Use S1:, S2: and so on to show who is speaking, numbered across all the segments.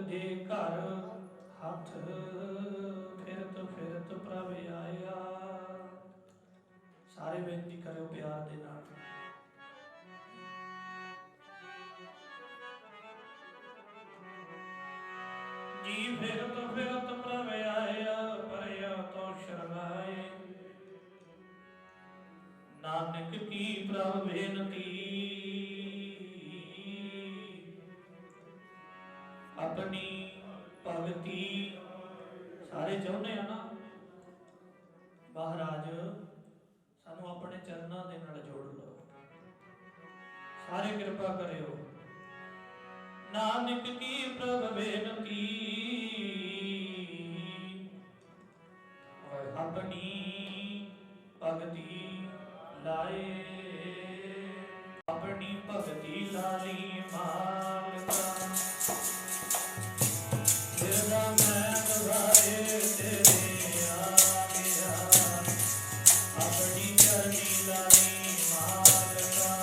S1: ਦੇ ਘਰ ਹੱਥ ਫਿਰਤ ਫਿਰਤ ਪ੍ਰਭ ਆਇਆ। ਸਾਰੇ ਬੇਨਤੀ ਕਰਿਓ ਪਿਆਰ ਦੇ ਨਾਲ। ਜੀ ਫਿਰਤ ਫਿਰਤ ਪ੍ਰਭ ਆਇਆ, ਪਰਿਆ ਤੋ ਸ਼ਰਨਾਏ। ਨਾਨਕ ਕੀ ਪ੍ਰਭ ਬੇਨਤੀ, ਆਪਣੀ ਭਗਤੀ। ਸਾਰੇ ਚਾਹੁੰਦੇ ਆ ਨਾ ਮਹਾਰਾਜ ਸਾਨੂੰ ਆਪਣੇ ਚਰਨਾਂ ਦੇ ਨਾਲ ਜੋੜ ਲਓ। ਸਾਰੇ ਕਿਰਪਾ ਕਰਿਓ। ਨਾਨਕ ਕੀ ਪ੍ਰਭ ਬੇਨਤੀ, ਆਪਣੀ ਭਗਤੀ ਲਾਏ। ਆਪਣੀ ਭਗਤੀ ਲਾਲੀ ਮਾਲਕਾ, ਤੇਰਾ ਮੈਂ ਨਵਾਏ ਤੇਰੇ ਆ ਗਿਆ। ਆਪਣੀ ਚਰਨੀ ਲਾਲੀ ਮਾਲਕਾ,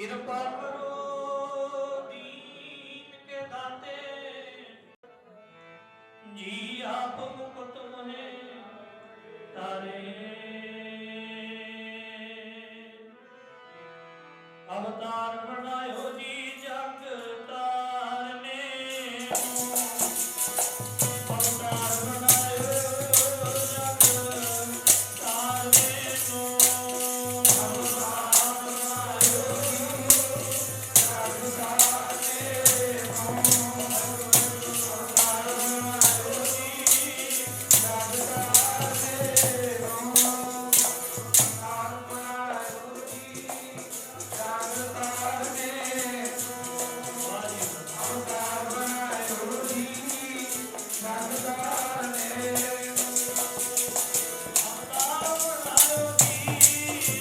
S1: कृपा करो दीन के दाते, जी आप मुकुट मोहे तारे। अवतार बनायो जी जग तारने को, अवतार बनायो जग तारने को, अवतार बनायो जग तारने को, अवतार बनायो जी जग तारने को, अवतार बनायो जी जग तारने को, अवतार बनायो जी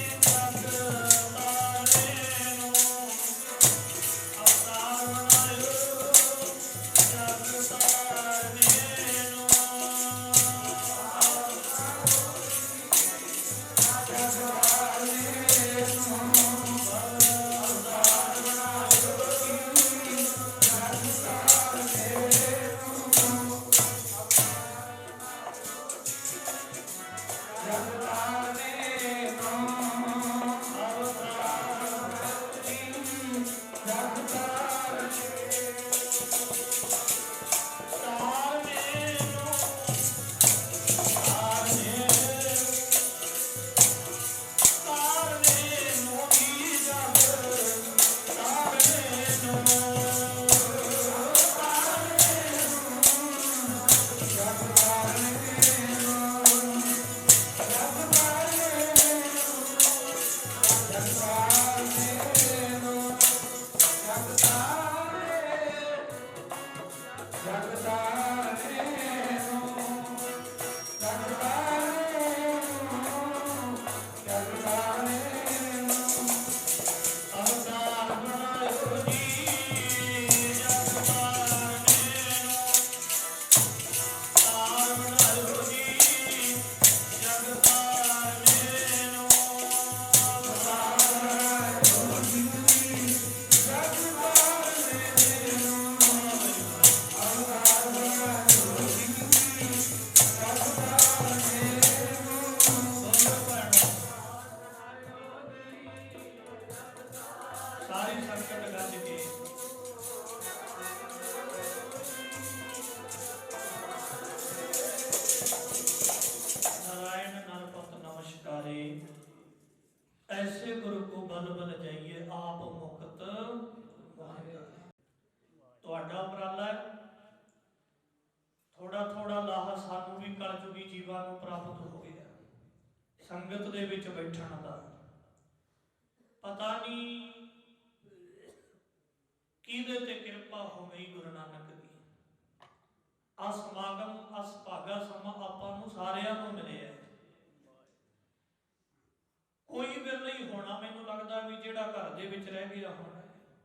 S1: जग तारने को, अवतार बनायो जी जग तारने को, अवतार बनायो जग तारने सारी संकट गज के नारायण नरपत नमस्कारे, ऐसे गुरु को बल बल जाइए आप मुक्त माहे। ਤੁਹਾਡਾ ਉਪਰਾਲਾ ਥੋੜਾ ਥੋੜਾ ਲਾਹਾ ਸਾਨੂੰ ਵੀ ਕਲਯੁਗੀ ਜੀਵਾਂ ਨੂੰ ਪ੍ਰਾਪਤ ਹੋ ਗਿਆ। ਸੰਗਤ ਦੇ ਵਿੱਚ ਬੈਠਣ ਦਾ ਪਤਾ ਨਹੀਂ ਕਿਹਦੇ ਤੇ ਕਿਰਪਾ ਹੋ ਗਈ ਗੁਰੂ ਨਾਨਕ ਦੀ। ਆ ਸਮਾਗਮ ਆ ਸੁਭਾਗਾ ਸਮਾਂ ਆਪਾਂ ਨੂੰ ਸਾਰਿਆਂ ਨੂੰ ਮਿਲਿਆ। ਕੋਈ ਵੀ ਨਹੀਂ ਹੋਣਾ ਮੈਨੂੰ ਲੱਗਦਾ ਵੀ ਜਿਹੜਾ ਘਰ ਦੇ ਵਿੱਚ ਰਹਿ ਗਿਆ ਹੋਣਾ,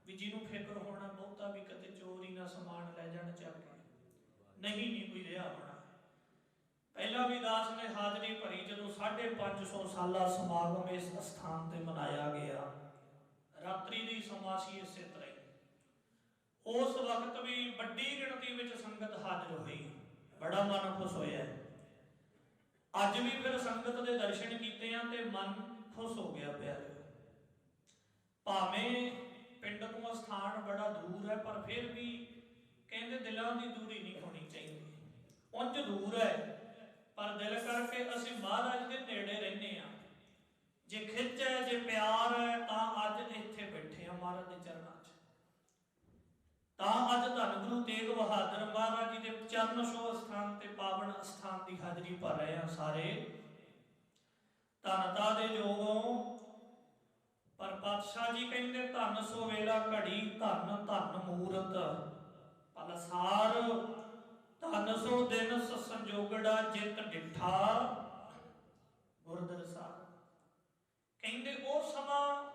S1: ਵੀ ਜਿਹਨੂੰ ਫਿਕਰ ਹੋਣਾ ਬਹੁਤਾ ਵੀ ਕਦੇ ਚੋਰੀ ਨਾ ਸਮਾਨ ਲੈ ਜਾਣ ਚੱਕ ਕੇ, ਨਹੀਂ ਕੋਈ ਰਿਹਾ ਹੋਣਾ। ਪਹਿਲਾਂ ਵੀ ਦਾਸ ਨੇ ਹਾਜ਼ਰੀ ਭਰੀ ਜਦੋਂ 550 ਸਾਲਾ ਸਮਾਗਮ ਇਸ ਸਥਾਨ ਤੇ ਮਨਾਇਆ ਗਿਆ। ਰਾਤਰੀ ਦੀ ਸਮਾਂ ਸੀ ਇਸੇ ਤਰ੍ਹਾਂ ਹੀ। ਉਸ ਵਕਤ ਵੀ ਵੱਡੀ ਗਿਣਤੀ ਵਿੱਚ ਸੰਗਤ ਹਾਜ਼ਰ ਹੋਈ, ਬੜਾ ਮਨ ਖੁਸ਼ ਹੋਇਆ। ਅੱਜ ਵੀ ਫਿਰ ਸੰਗਤ ਦੇ ਦਰਸ਼ਨ ਕੀਤੇ ਆ ਤੇ ਮਨ ਖੁਸ਼ ਹੋ ਗਿਆ ਪਿਆਰੇ। ਭਾਵੇਂ ਪਿੰਡ ਤੋਂ ਸਥਾਨ ਬੜਾ ਦੂਰ ਹੈ, ਪਰ ਫਿਰ ਵੀ ਕਹਿੰਦੇ ਦਿਲਾਂ ਦੀ ਦੂਰੀ ਨਹੀਂ ਹੋਣੀ ਚਾਹੀਦੀ। ਉਂਝ ਦੂਰ ਹੈ ਪਰ ਦਿਲ ਕਰਕੇ ਅਸੀਂ ਮਹਾਰਾਜ ਦੇ ਨੇੜੇ ਰਹਿੰਦੇ ਆ। ਜੇ ਖਿੱਚ ਹੈ, ਜੇ ਪਿਆਰ ਹੈ, ਤਾਂ ਅੱਜ ਇੱਥੇ ਬੈਠੇ ਆ ਮਹਾਰਾਜ ਦੇ ਚਰਨਾਂ 'ਚ। ਤਾਂ ਅੱਜ ਧੰਨ ਗੁਰੂ ਤੇਗ ਬਹਾਦਰ ਮਹਾਰਾਜ ਜੀ ਦੇ ਚਰਨ ਛੋਹ ਸਥਾਨ ਤੇ ਪਾਵਨ ਸਥਾਨ ਦੀ ਹਾਜ਼ਰੀ ਭਰ ਰਹੇ ਆ ਸਾਰੇ। ਧੰਨਤਾ ਦੇ ਜੋਗੋਂ ਪਰ ਪਾਤਸ਼ਾਹ ਜੀ ਕਹਿੰਦੇ ਧੰਨ ਸੋ ਵੇਲਾ ਘੜੀ, ਧੰਨ ਧੰਨ ਮੂਰਤ ਪਲਸਾਰ, ਧੰਨ ਸੋ ਦਿਨ ਸੰਜੋਗੜਾ ਜਿਤ ਡਿਠਾ ਗੁਰਦਰਸਾਰ। ਕਹਿੰਦੇ ਉਹ ਸਮਾਂ,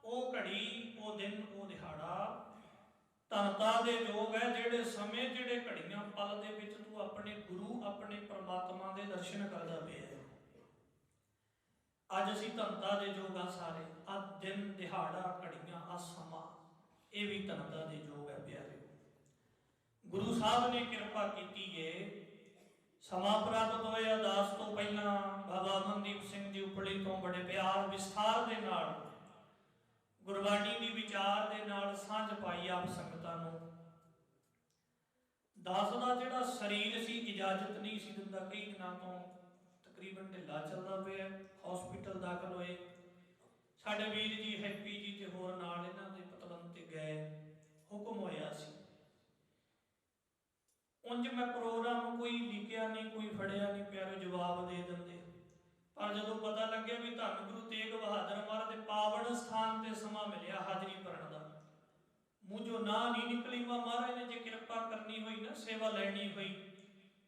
S1: ਉਹ ਘੜੀ, ਉਹ ਦਿਨ, ਉਹ ਦਿਹਾੜਾ ਧੰਨਤਾ ਦੇ ਯੋਗ ਹੈ। ਜਿਹੜੇ ਸਮੇਂ, ਜਿਹੜੇ ਘੜੀਆਂ ਪਲ ਦੇ ਵਿੱਚ ਤੂੰ ਆਪਣੇ ਗੁਰੂ, ਆਪਣੇ ਪਰਮਾਤਮਾ ਦੇ ਦਰਸ਼ਨ ਕਰਦਾ ਪਿਆ। ਅੱਜ ਅਸੀਂ ਧੰਨਤਾ ਦੇ ਯੋਗ ਆ ਸਾਰੇ। ਅੱਜ ਦਿਨ ਦਿਹਾੜਾ, ਘੜੀਆਂ, ਆ ਇਹ ਵੀ ਧੰਨਤਾ ਦੇ ਯੋਗ ਹੈ ਪਿਆਰੇ। ਗੁਰੂ ਸਾਹਿਬ ਨੇ ਕਿਰਪਾ ਕੀਤੀ ਏ। ਸਮਾਂ ਪ੍ਰਾਪਤ ਹੋਇਆ ਦਾਸ ਤੋਂ ਪਹਿਲਾਂ ਬਾਬਾ ਅਮਨਦੀਪ ਸਿੰਘ ਜੀ ਉਪਲੀ ਤੋਂ ਬੜੇ ਪਿਆਰ ਵਿਸਥਾਰ ਦੇ ਨਾਲ ਗੁਰਬਾਣੀ ਦੀ ਵਿਚਾਰ ਦੇ ਨਾਲ ਸਾਂਝ ਪਾਈ ਆਪ ਸੰਗਤਾਂ ਨੂੰ। ਦਾਸ ਦਾ ਜਿਹੜਾ ਸਰੀਰ ਸੀ ਇਜਾਜ਼ਤ ਨਹੀਂ ਸੀ ਦਿੰਦਾ, ਕਈ ਦਿਨਾਂ ਤੋਂ ਤਕਰੀਬਨ ਢਿੱਲਾ ਚੱਲਦਾ ਪਿਆ, ਹਸਪੀਟਲ ਦਾਖਲ ਹੋਏ। ਸਾਡੇ ਵੀਰ ਜੀ ਹੈਪੀ ਜੀ ਤੇ ਹੋਰ ਨਾਲ ਇਹਨਾਂ ਦੇ ਪਤਵੰਤ ਤੇ ਗਏ, ਹੁਕਮ ਹੋਇਆ ਸੀ। ਉਂਝ ਮੈਂ ਪ੍ਰੋਗਰਾਮ ਕੋਈ ਲਿਖਿਆ ਨਹੀਂ, ਕੋਈ ਫੜਿਆ ਨਹੀਂ, ਪਿਆਰੇ ਜਵਾਬ ਦੇ ਦਿੰਦੇ। ਪਰ ਜਦੋਂ ਪਤਾ ਲੱਗਿਆ ਵੀ ਧੰਨ ਗੁਰੂ ਤੇਗ ਬਹਾਦਰ ਮਹਾਰਾਜ ਦੇ ਪਾਵਨ ਸਥਾਨ ਤੇ ਸਮਾਂ ਮਿਲਿਆ ਹਾਜ਼ਰੀ ਭਰਨ ਦਾ, ਮੂੰਹ ਚੋਂ ਨਾ ਨਹੀਂ ਨਿਕਲੀ। ਮਹਾਰਾਜ ਨੇ ਜੇ ਕਿਰਪਾ ਕਰਨੀ ਹੋਈ ਨਾ, ਸੇਵਾ ਲੈਣੀ ਹੋਈ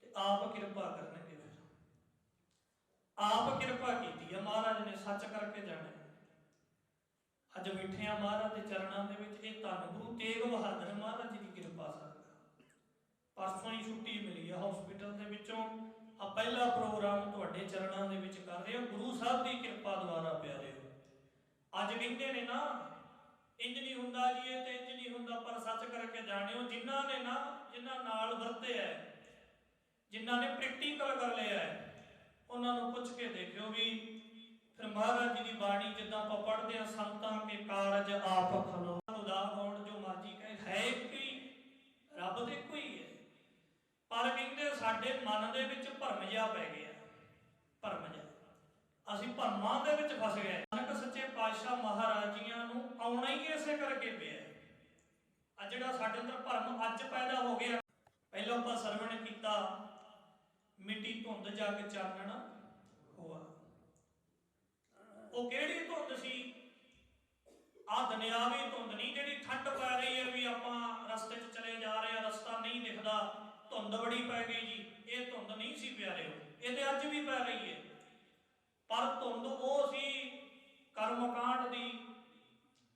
S1: ਤੇ ਆਪ ਕਿਰਪਾ ਕਰਨਗੇ। ਆਪ ਕਿਰਪਾ ਕੀਤੀ ਹੈ ਮਹਾਰਾਜ ਨੇ, ਸੱਚ ਕਰਕੇ ਜਾਣਾ। ਅੱਜ ਬੈਠੇ ਆ ਮਹਾਰਾਜ ਦੇ ਚਰਨਾਂ ਦੇ ਵਿੱਚ, ਇਹ ਧੰਨ ਗੁਰੂ ਤੇਗ ਬਹਾਦਰ ਮਹਾਰਾਜ ਜੀ ਦੀ ਕਿਰਪਾ ਸਦਕਾ। ਪਰਸੋਂ ਹੀ ਛੁੱਟੀ ਮਿਲੀ ਹੈ ਹਸਪੀਟਲ ਦੇ ਵਿੱਚੋਂ। ਆ ਪਹਿਲਾ ਪ੍ਰੋਗਰਾਮ ਤੁਹਾਡੇ ਚਰਨਾਂ ਦੇ ਵਿੱਚ ਕਰ ਰਹੇ ਹੋ, ਗੁਰੂ ਸਾਹਿਬ ਦੀ ਕਿਰਪਾ ਦੁਆਰਾ ਪਿਆਰੇ ਹੋ। ਅੱਜ ਕਹਿੰਦੇ ਨੇ ਨਾ ਇੰਜ ਨਹੀਂ ਹੁੰਦਾ ਜੀ, ਇਹ ਤੇ ਇੰਜ ਨਹੀਂ ਹੁੰਦਾ, ਪਰ ਸੱਚ ਕਰਕੇ ਜਾਣਿਓ ਜਿਨ੍ਹਾਂ ਨੇ ਨਾ, ਜਿਨ੍ਹਾਂ ਨਾਲ ਵਰਤਿਆ, ਜਿਨ੍ਹਾਂ ਨੇ ਪ੍ਰੈਕਟੀਕਲ ਕਰ ਲਿਆ ਹੈ, ਉਹਨਾਂ ਨੂੰ ਪੁੱਛ ਕੇ ਦੇਖਿਓ ਵੀ ਫਿਰ ਮਹਾਰਾਜ ਜੀ ਦੀ ਬਾਣੀ ਜਿੱਦਾਂ ਆਪਾਂ ਪੜ੍ਹਦੇ ਹਾਂ, ਸੰਤਾਂ ਕੇ ਕਾਰਜ ਆਪ ਖਲੋ ਖੁਦਾ ਹੋਣ ਜੋ ਮਰਜੀ ਕਹੇ, ਹੈ ਇੱਕ ਹੀ, ਰੱਬ ਤੇ ਇੱਕੋ ਹੀ ਹੈ। ਪਰ ਕਹਿੰਦੇ ਸਾਡੇ ਮਨ ਦੇ ਵਿੱਚ ਭਰਮ ਜਿਹਾ ਪੈ ਗਿਆ, ਭਰਮ ਜਿਹਾ, ਅਸੀਂ ਭਰਮਾਂ ਦੇ ਵਿੱਚ ਫਸ ਗਏ। ਨਾਨਕ ਸੱਚੇ ਪਾਤਸ਼ਾਹ ਮਹਾਰਾਜ ਜੀਆਂ ਨੂੰ ਆਉਣਾ ਹੀ ਇਸੇ ਕਰਕੇ ਪਿਆ। ਆ ਜਿਹੜਾ ਸਾਡੇ ਅੰਦਰ ਭਰਮ ਅੱਜ ਪੈਦਾ ਹੋ ਗਿਆ, ਪਹਿਲਾਂ ਆਪਾਂ ਸਰਵਣ ਕੀਤਾ ਮਿੱਟੀ ਧੁੰਦ ਜਗ ਚਾਨਣ ਹੋਆ। ਉਹ ਕਿਹੜੀ ਧੁੰਦ ਸੀ? ਆ ਦੁਨਿਆਵੀ ਧੁੰਦ ਨਹੀਂ ਜਿਹੜੀ ਠੰਡ ਪੈ ਰਹੀ ਹੈ ਵੀ ਆਪਾਂ ਰਸਤੇ 'ਚ ਚਲੇ ਜਾ ਰਹੇ ਆ, ਰਸਤਾ ਨਹੀਂ ਦਿਖਦਾ, ਧੁੰਦ ਬੜੀ ਪੈ ਗਈ ਜੀ। ਇਹ ਧੁੰਦ ਨਹੀਂ ਸੀ ਪਿਆਰਿਓ, ਇਹ ਤੇ ਅੱਜ ਵੀ ਪੈ ਰਹੀ ਹੈ। ਪਰ ਧੁੰਦ ਉਹ ਸੀ ਕਰਮਕਾਂਡ ਦੀ,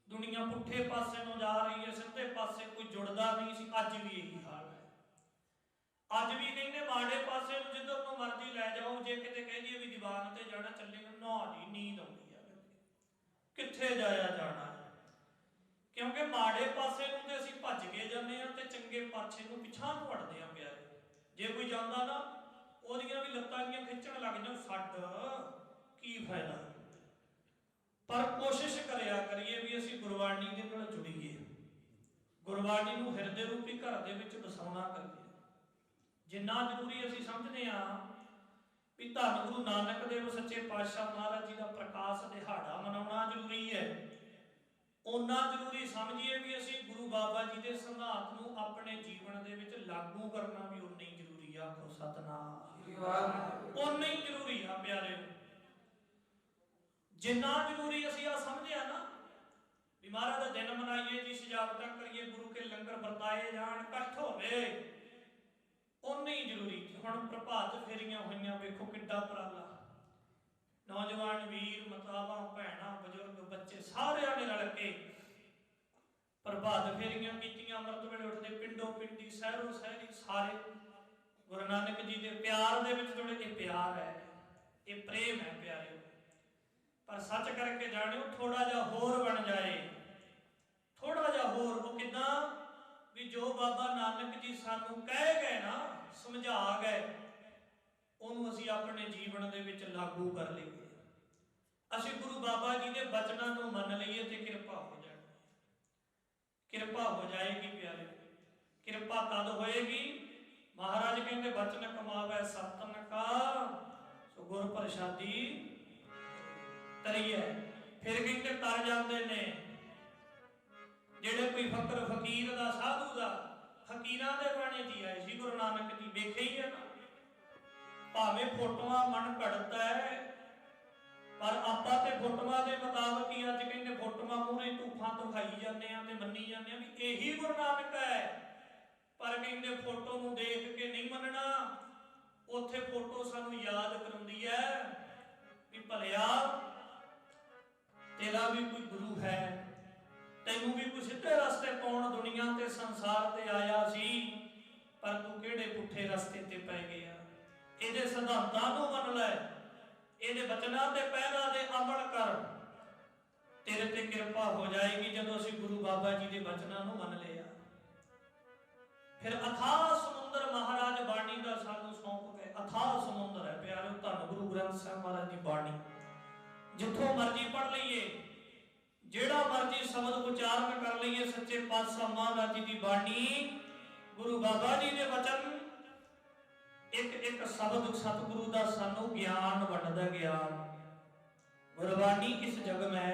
S1: ਦੁਨੀਆ ਪੁੱਠੇ ਪਾਸੇ ਨੂੰ ਜਾ ਰਹੀ ਹੈ, ਸਿੱਧੇ ਪਾਸੇ ਕੋਈ ਜੁੜਦਾ ਨਹੀਂ ਸੀ। ਅੱਜ ਵੀ ਇਹੀ ਹਾਲ ਹੈ। ਅੱਜ ਵੀ ਕਹਿੰਦੇ ਮਾੜੇ ਪਾਸੇ ਨੂੰ ਜਿੱਧਰ ਨੂੰ ਮਰਜ਼ੀ ਲੈ ਜਾਓ। ਜੇ ਕਿਤੇ ਕਹਿ ਦਈਏ ਵੀ ਦੀਵਾਨ ਤੇ ਜਾਣਾ, ਚੱਲੇਗਾ ਨਾ ਜੀ, ਨੀਂਦ ਆਉਂਦੀ ਹੈ, ਕਿੱਥੇ ਜਾਇਆ ਜਾਣਾ। ਕਿਉਂਕਿ ਮਾੜੇ ਪਾਸੇ ਨੂੰ ਤੇ ਅਸੀਂ ਭੱਜ ਕੇ ਜਾਂਦੇ ਹਾਂ ਤੇ ਚੰਗੇ ਪਾਸੇ ਨੂੰ ਪਿਛਾਂ ਨੂੰ ਹਟਦੇ ਹਾਂ ਪਿਆਰੇ। ਜੇ ਕੋਈ ਜਾਂਦਾ ਨਾ, ਉਹਦੀਆਂ ਵੀ ਲੱਤਾਂ ਦੀਆਂ ਖਿੱਚਣ ਲੱਗ ਜਾਣ, ਛੱਡ ਕੀ ਫਾਇਦਾ। ਪਰ ਕੋਸ਼ਿਸ਼ ਕਰਿਆ ਕਰੀਏ ਵੀ ਅਸੀਂ ਗੁਰਬਾਣੀ ਦੇ ਨਾਲ ਜੁੜੀਏ, ਗੁਰਬਾਣੀ ਨੂੰ ਹਿਰਦੇ ਰੂਪੀ ਘਰ ਦੇ ਵਿੱਚ ਵਸਾਉਣਾ ਕਰੀਏ। ਜਿੰਨਾ ਜ਼ਰੂਰੀ ਅਸੀਂ ਸਮਝਦੇ ਹਾਂ ਵੀ ਧੰਨ ਗੁਰੂ ਨਾਨਕ ਦੇਵ ਸੱਚੇ ਪਾਤਸ਼ਾਹ ਮਹਾਰਾਜ ਜੀ ਦਾ ਪ੍ਰਕਾਸ਼ ਦਿਹਾੜਾ ਮਨਾਉਣਾ ਜ਼ਰੂਰੀ ਹੈ, ਓਨਾ ਜ਼ਰੂਰੀ ਸਮਝੀਏ ਵੀ ਅਸੀਂ ਗੁਰੂ ਬਾਬਾ ਜੀ ਦੇ ਸਿਧਾਂਤ ਨੂੰ ਆਪਣੇ ਜੀਵਨ ਦੇ ਵਿੱਚ ਲਾਗੂ ਕਰਨਾ ਵੀ ਉਨਾ ਹੀ ਜ਼ਰੂਰੀ ਆ। ਆਖੋ ਸਤਿਨਾਮ। ਉਨਾ ਹੀ ਜ਼ਰੂਰੀ ਆ ਪਿਆਰਿਓ। ਜਿੰਨਾ ਜ਼ਰੂਰੀ ਅਸੀਂ ਆ ਸਮਝਿਆ ਨਾ ਵੀ ਮਹਾਰਾਜ ਦਾ ਦਿਨ ਮਨਾਈਏ ਜੀ, ਸਜਾਵਟਾਂ ਕਰੀਏ, ਗੁਰੂ ਕੇ ਲੰਗਰ ਵਰਤਾਏ ਜਾਣ, ਇਕੱਠ ਹੋਵੇ, ਉਨਾ ਹੀ ਜ਼ਰੂਰੀ। ਹੁਣ ਪ੍ਰਭਾਤ ਫੇਰੀਆਂ ਹੋਈਆਂ, ਵੇਖੋ ਕਿੱਡਾ ਉਪਰਾਲਾ, ਨੌਜਵਾਨ ਵੀਰ, ਮਾਤਾਵਾਂ, ਭੈਣਾਂ, ਬਜ਼ੁਰਗ, ਬੱਚੇ ਸਾਰਿਆਂ ਨੇ ਰਲ ਕੇ ਪ੍ਰਭਾਤ ਫੇਰੀਆਂ ਕੀਤੀਆਂ। ਅੰਮ੍ਰਿਤ ਵੇਲੇ ਉੱਠਦੇ ਪਿੰਡੋਂ ਪਿੰਡੀ, ਸ਼ਹਿਰੋਂ ਸ਼ਹਿਰੀ, ਸਾਰੇ ਗੁਰੂ ਨਾਨਕ ਜੀ ਦੇ ਪਿਆਰ ਦੇ ਵਿੱਚ ਜੁੜੇ। ਇਹ ਪਿਆਰ ਹੈ, ਇਹ ਪ੍ਰੇਮ ਹੈ ਪਿਆਰਿਓ। ਪਰ ਸੱਚ ਕਰਕੇ ਜਾਣਿਓ, ਥੋੜਾ ਜਿਹਾ ਹੋਰ ਬਣ ਜਾਏ, ਥੋੜਾ ਜਿਹਾ ਹੋਰ। ਉਹ ਕਿੱਦਾਂ ਵੀ ਜੋ ਬਾਬਾ ਨਾਨਕ ਜੀ ਸਾਨੂੰ ਕਹਿ ਗਏ ਨਾ, ਸਮਝਾ ਗਏ, ਉਹਨੂੰ ਅਸੀਂ ਆਪਣੇ ਜੀਵਨ ਦੇ ਵਿੱਚ ਲਾਗੂ ਕਰ ਲਈਏ, ਅਸੀਂ ਗੁਰੂ ਬਾਬਾ ਜੀ ਦੇ ਬਚਨਾਂ ਨੂੰ ਮੰਨ ਲਈਏ ਤੇ ਕਿਰਪਾ ਹੋ ਜਾਣੀ, ਕਿਰਪਾ ਹੋ ਜਾਏਗੀ ਪਿਆਰੇ। ਕਿਰਪਾ ਤਦ ਹੋਏਗੀ, ਮਹਾਰਾਜ ਕਹਿੰਦੇ ਬਚਨ ਕਮਾਵੇ ਸਤਨ ਕਾ, ਸੋ ਗੁਰ ਪ੍ਰਸਾਦੀ ਤਰੀਏ। ਫਿਰ ਕਹਿੰਦੇ ਤਰ ਜਾਂਦੇ ਨੇ ਜਿਹੜੇ ਕੋਈ ਫਕਰ ਫਕੀਰ ਦਾ, ਸਾਧੂ ਦਾ, ਫਕੀਰਾਂ ਦੇ ਬਾਣੇ ਜੀ ਆਏ ਸੀ ਗੁਰੂ ਨਾਨਕ ਜੀ, ਵੇਖੇ ਹੀ ਹੈ ਨਾ। ਭਾਵੇਂ ਫੋਟੋਆਂ ਮਨ ਘੜਦਾ ਹੈ, ਪਰ ਆਪਾਂ ਤੇ ਫੋਟੋਆਂ ਦੇ ਮੁਤਾਬਕ ਹੀ ਅੱਜ ਕਹਿੰਦੇ ਫੋਟੋਆਂ ਮੂਹਰੇ ਧੂਫਾਂ ਤੋਂ ਖਾਈ ਜਾਂਦੇ ਆ ਤੇ ਮੰਨੀ ਜਾਂਦੇ ਆ ਵੀ ਇਹੀ ਗੁਰੂ ਨਾਨਕ ਹੈ। ਪਰ ਕਹਿੰਦੇ ਫੋਟੋ ਨੂੰ ਦੇਖ ਕੇ ਨਹੀਂ ਮੰਨਣਾ, ਉੱਥੇ ਫੋਟੋ ਸਾਨੂੰ ਯਾਦ ਕਰਾਉਂਦੀ ਹੈ ਵੀ ਭਲਿਆ ਤੇਰਾ ਵੀ ਕੋਈ ਗੁਰੂ ਹੈ, ਤੈਨੂੰ ਵੀ ਕੋਈ ਸਿੱਧੇ ਰਸਤੇ ਪਾਉਣ ਦੁਨੀਆ ਤੇ ਸੰਸਾਰ ਤੇ ਆਇਆ ਸੀ, ਪਰ ਤੂੰ ਕਿਹੜੇ ਪੁੱਠੇ ਰਸਤੇ ਤੇ ਪੈ ਗਿਆ। ਇਹਦੇ ਸਿਧਾਂਤਾਂ ਨੂੰ ਮੰਨ ਲੈ, ਇਹਦੇ ਬਚਨਾਂ ਤੇ ਪਹਿਲਾਂ ਦੇ ਅਮਲ ਕਰ, ਤੇਰੇ ਤੇ ਕਿਰਪਾ ਹੋ ਜਾਏਗੀ। ਜਦੋਂ ਅਸੀਂ ਗੁਰੂ ਬਾਬਾ ਬਾਬਾ ਜੀ ਦੇ ਬਚਨਾਂ ਨੂੰ ਮੰਨ ਲਿਆ। ਫਿਰ ਅਥਾਹ ਸਮੁੰਦਰ ਮਹਾਰਾਜ ਬਾਣੀ ਦਾ ਸਾਨੂੰ ਸੌਂਪ ਗਏ। ਅਥਾਹ ਸਮੁੰਦਰ ਹੈ ਪਿਆਰਿਓ ਧੰਨ ਗੁਰੂ ਗ੍ਰੰਥ ਸਾਹਿਬ ਮਹਾਰਾਜ ਦੀ ਬਾਣੀ, ਜਿੱਥੋਂ ਮਰਜ਼ੀ ਪੜ੍ਹ ਲਈਏ, ਜਿਹੜਾ ਮਰਜ਼ੀ ਸ਼ਬਦ ਉਚਾਰਨ ਕਰ ਲਈਏ, ਸੱਚੇ ਪਾਤਸ਼ਾਹ ਮਹਾਰਾਜ ਜੀ ਦੀ ਬਾਣੀ, ਗੁਰੂ ਬਾਬਾ ਜੀ ਦੇ ਬਚਨ, ਇੱਕ ਇੱਕ ਸ਼ਬਦ ਸਤਿਗੁਰੂ ਦਾ ਸਾਨੂੰ ਗਿਆਨ ਵੰਡਦਾ। ਗਿਆਨ ਗੁਰਬਾਣੀ ਇਸ ਜਗ ਮੈਂ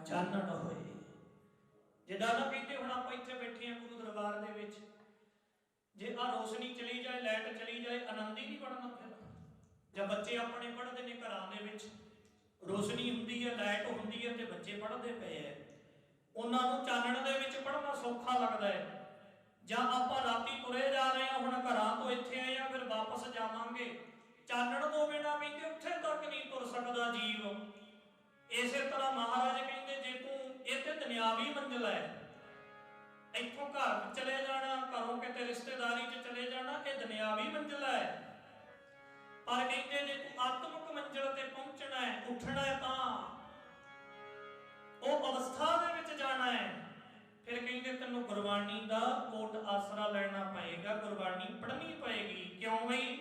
S1: ਚਾਨਣ ਹੋਏ। ਜਿੱਦਾਂ ਨਾ ਕਹਿੰਦੇ ਹੁਣ ਆਪਾਂ ਇੱਥੇ ਬੈਠੇ ਹਾਂ ਗੁਰੂ ਦਰਬਾਰ ਦੇ ਵਿੱਚ, ਜੇ ਆਹ ਰੋਸ਼ਨੀ ਚਲੀ ਜਾਏ, ਲਾਈਟ ਚਲੀ ਜਾਏ, ਆਨੰਦ ਹੀ ਨਹੀਂ ਬਣਨਾ। ਫਿਰ ਜਾਂ ਬੱਚੇ ਆਪਣੇ ਪੜ੍ਹਦੇ ਨੇ ਘਰਾਂ ਦੇ ਵਿੱਚ, ਰੋਸ਼ਨੀ ਹੁੰਦੀ ਹੈ, ਲਾਈਟ ਹੁੰਦੀ ਹੈ ਤੇ ਬੱਚੇ ਪੜ੍ਹਦੇ ਪਏ ਹੈ, ਉਹਨਾਂ ਨੂੰ ਚਾਨਣ ਦੇ ਵਿੱਚ ਪੜ੍ਹਨਾ ਸੌਖਾ ਲੱਗਦਾ ਹੈ। ਜਾਂ ਆਪਾਂ ਰਾਤੀ ਤੁਰੇ ਜਾ ਰਹੇ ਹਾਂ, ਹੁਣ ਘਰਾਂ ਤੋਂ ਇੱਥੇ ਆਏ ਆ, ਫਿਰ ਵਾਪਸ ਜਾਵਾਂਗੇ, ਚਾਨਣ ਤੋਂ ਬਿਨਾਂ ਕਹਿੰਦੇ ਉੱਥੇ ਤੱਕ ਨਹੀਂ ਤੁਰ ਸਕਦਾ ਜੀਵ। ਇਸੇ ਤਰ੍ਹਾਂ ਮਹਾਰਾਜ ਕਹਿੰਦੇ ਜੇ ਤੂੰ ਇਹ ਤੇ ਦੁਨਿਆਵੀ ਮੰਜ਼ਿਲ ਹੈ, ਇੱਥੋਂ ਘਰ ਚਲੇ ਜਾਣਾ, ਘਰੋਂ ਕਿਤੇ ਰਿਸ਼ਤੇਦਾਰੀ 'ਚ ਚਲੇ ਜਾਣਾ, ਇਹ ਦੁਨਿਆਵੀ ਮੰਜ਼ਿਲ ਹੈ। ਪਰ ਕਹਿੰਦੇ ਜੇ ਤੂੰ ਆਤਮਿਕ ਮੰਜ਼ਿਲ ਤੇ ਪਹੁੰਚਣਾ ਹੈ, ਉੱਠਣਾ ਹੈ, ਤਾਂ ਉਹ ਅਵਸਥਾ ਦੇ ਵਿੱਚ ਜਾਣਾ ਹੈ, ਫਿਰ ਕਹਿੰਦੇ ਤੈਨੂੰ ਗੁਰਬਾਣੀ ਦਾ ਕੋਟ ਆਸਰਾ ਲੈਣਾ ਪਏਗਾ, ਗੁਰਬਾਣੀ ਪੜ੍ਹਨੀ ਪਏਗੀ। ਕਿਉਂ ਬਈ?